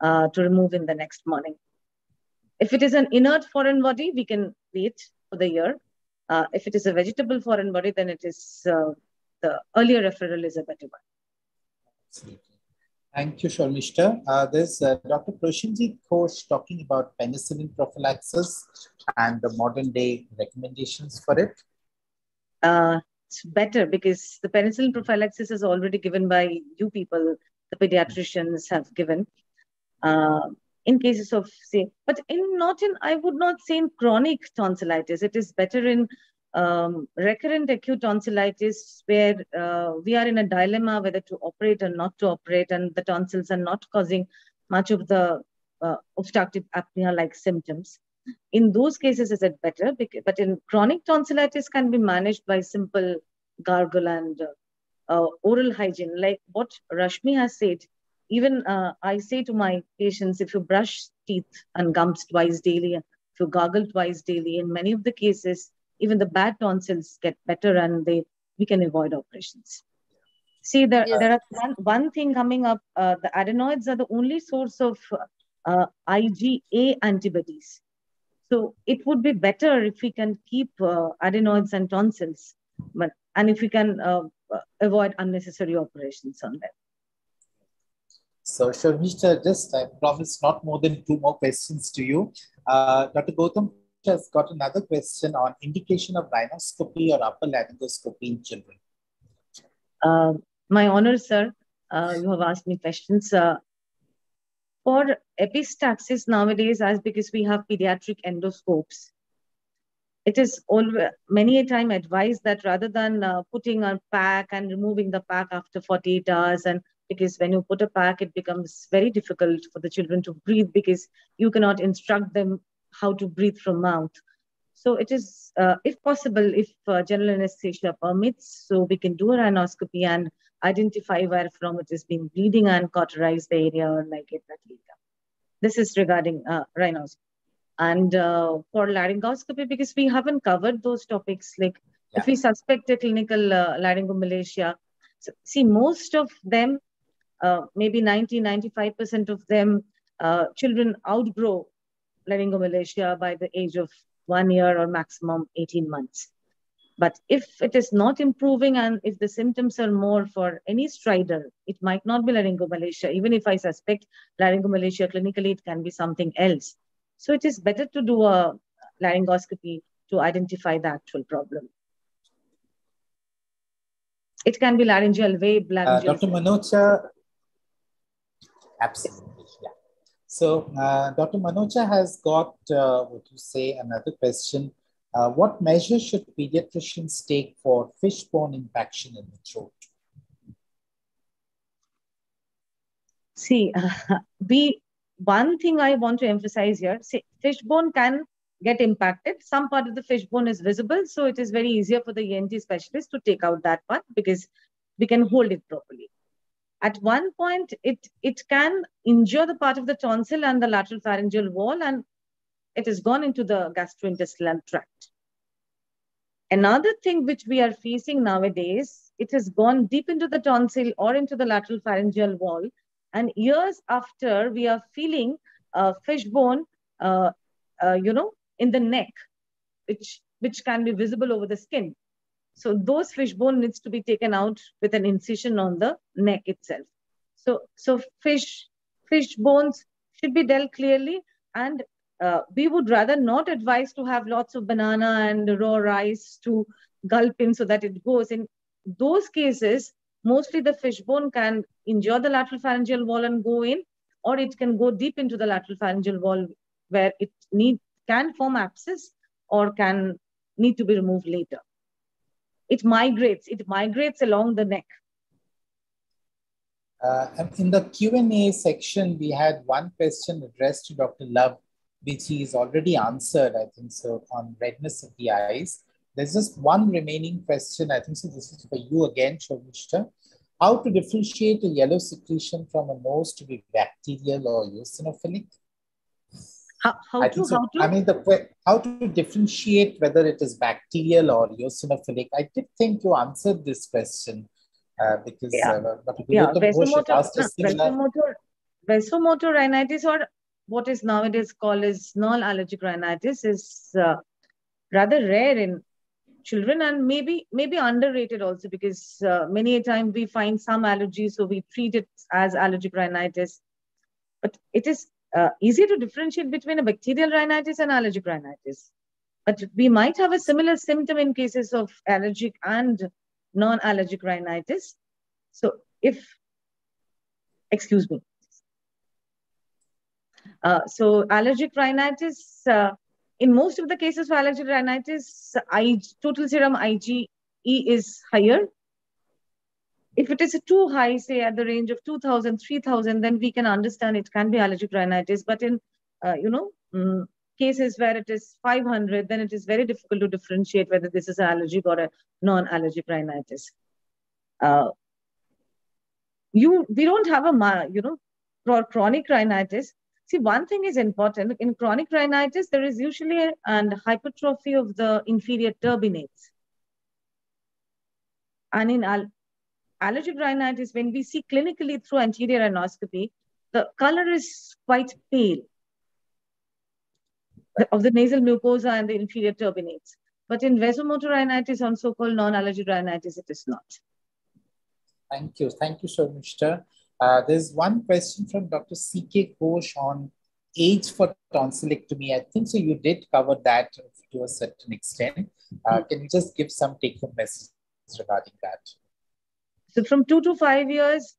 to remove in the next morning. If it is an inert foreign body, we can wait for the ear. If it is a vegetable foreign body, then it is the earlier referral is a better one. Absolutely. Thank you, Sharmishta. There's Dr. Prashanjit Ghosh talking about penicillin prophylaxis and the modern day recommendations for it. It's better because the penicillin prophylaxis is already given by you people, the pediatricians have given. In cases of, say, but I would not say in chronic tonsillitis. It is better in recurrent acute tonsillitis where we are in a dilemma whether to operate or not to operate, and the tonsils are not causing much of the obstructive apnea-like symptoms. In those cases, is it better? But in chronic tonsillitis can be managed by simple gargle and oral hygiene, like what Rashmi has said. Even I say to my patients, if you brush teeth and gums twice daily, if you gargle twice daily, in many of the cases, even the bad tonsils get better and we can avoid operations. See, there are one thing coming up. The adenoids are the only source of IgA antibodies. So it would be better if we can keep adenoids and tonsils, and if we can avoid unnecessary operations on them. So, Sharmishta, I promise not more than 2 more questions to you. Dr. Gautam has got another question on indication of rhinoscopy or upper laryngoscopy in children. My honor, sir, you have asked me questions. For epistaxis nowadays, as because we have pediatric endoscopes, it is always many a time advised that rather than putting a pack and removing the pack after 48 hours, and because when you put a pack, it becomes very difficult for the children to breathe because you cannot instruct them how to breathe from mouth. So it is, if possible, if general anesthesia permits, so we can do a rhinoscopy and identify where from it is being bleeding and cauterize the area or like it. This is regarding rhinoscopy. And for laryngoscopy, because we haven't covered those topics, like if we suspect a clinical laryngomalacia, so, see, most of them, maybe 90-95% of them, children outgrow laryngomalacia by the age of 1 year or maximum 18 months. But if it is not improving and if the symptoms are more for any stridor, it might not be laryngomalacia. Even if I suspect laryngomalacia clinically, it can be something else. So it is better to do a laryngoscopy to identify the actual problem. It can be laryngeal wave, laryngeal. Dr. Manocha, absolutely, yeah. So Dr. Manocha has got, another question What measures should pediatricians take for fishbone infection in the throat? See, one thing I want to emphasize here, see, fishbone can get impacted. Some part of the fishbone is visible, so it is very easier for the ENT specialist to take out that part because we can hold it properly. At one point, it can injure the part of the tonsil and the lateral pharyngeal wall, and it has gone into the gastrointestinal tract. Another thing which we are facing nowadays, it has gone deep into the tonsil or into the lateral pharyngeal wall, and years after we are feeling fishbone, in the neck, which can be visible over the skin. So those fishbone needs to be taken out with an incision on the neck itself. So fish bones should be dealt clearly, and we would rather not advise to have lots of banana and raw rice to gulp in so that it goes. In those cases, mostly the fishbone can injure the lateral pharyngeal wall and go in, or it can go deep into the lateral pharyngeal wall where it can form abscess or can need to be removed later. It migrates along the neck. In the Q&A section, we had one question addressed to Dr. Love, which he's already answered, I think so, on redness of the eyes. There's just one remaining question, I think so. This is for you again, Shomishta. How to differentiate a yellow secretion from a nose to be bacterial or eosinophilic? How to differentiate whether it is bacterial or eosinophilic? I did think you answered this question because vasomotor rhinitis, or what is nowadays called as non-allergic rhinitis, is rather rare in children and maybe underrated also, because many a time we find some allergies, so we treat it as allergic rhinitis. But it is easy to differentiate between a bacterial rhinitis and allergic rhinitis. But we might have a similar symptom in cases of allergic and non-allergic rhinitis. So so allergic rhinitis, in most of the cases for allergic rhinitis, total serum IgE is higher. If it is too high, say at the range of 2,000, 3,000, then we can understand it can be allergic rhinitis. But in, cases where it is 500, then it is very difficult to differentiate whether this is allergic or a non-allergic rhinitis. We don't have for chronic rhinitis. See, one thing is important. In chronic rhinitis, there is usually an hypertrophy of the inferior turbinates. And in allergic rhinitis, when we see clinically through anterior anoscopy, the color is quite pale of the nasal mucosa and the inferior turbinates. But in vasomotor rhinitis and so-called non-allergic rhinitis, it is not. Thank you. Thank you, Shomishta. There's one question from Dr. C.K. Ghosh on age for tonsillectomy. I think so you did cover that to a certain extent. Can you just give some take-home messages regarding that? So from 2 to 5 years,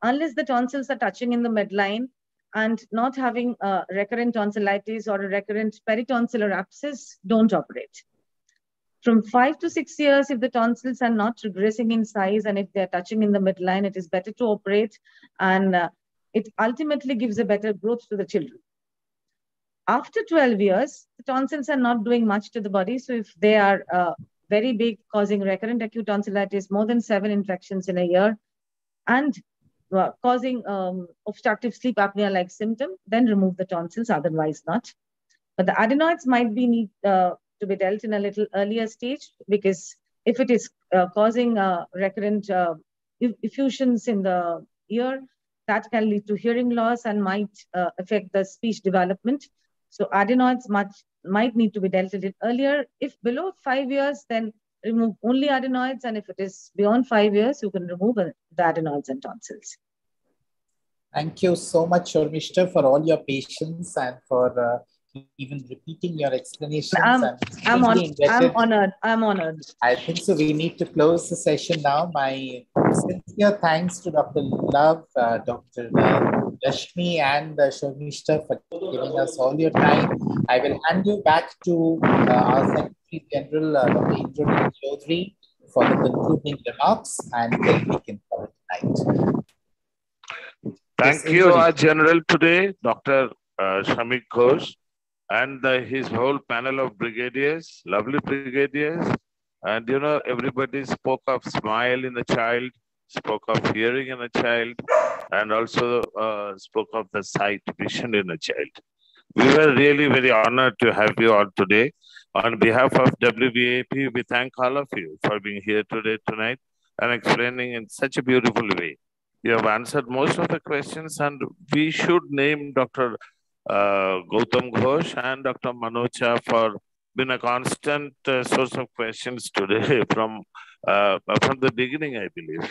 unless the tonsils are touching in the midline and not having recurrent tonsillitis or a recurrent peritonsillar abscess, don't operate. From 5 to 6 years, if the tonsils are not regressing in size and if they're touching in the midline, it is better to operate, and it ultimately gives a better growth to the children. After 12 years, the tonsils are not doing much to the body. So if they are very big, causing recurrent acute tonsillitis, more than 7 infections in a year, and causing obstructive sleep apnea-like symptom, then remove the tonsils, otherwise not. But the adenoids might be need to be dealt in a little earlier stage, because if it is causing recurrent effusions in the ear, that can lead to hearing loss and might affect the speech development. So adenoids might need to be dealt a little earlier. If below 5 years, then remove only adenoids, and if it is beyond 5 years, you can remove the adenoids and tonsils. Thank you so much, Shomishta, for all your patience and for even repeating your explanations. I'm honored. I think so. We need to close the session now. My sincere thanks to Dr. Love, Dr. Rashmi, and Shomishta for giving us all your time. I will hand you back to our secretary, Secretary General Dr. Indranil Chaudhary for the concluding remarks, and then we can call it night. Thank Yes, you, Indranil. our General today, Dr. Shamik Ghosh, and his whole panel of brigadiers, lovely brigadiers. And you know, everybody spoke of smile in a child, spoke of hearing in a child, and also spoke of the sight, vision in a child. We were really very honored to have you all today. On behalf of WBAP, we thank all of you for being here today, tonight, and explaining in such a beautiful way. You have answered most of the questions, and we should name Dr. Gautam Ghosh and Dr. Manocha for being a constant source of questions today from the beginning, I believe.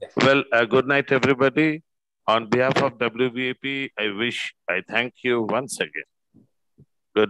Yes. Well, good night, everybody. On behalf of WBAP, I thank you once again.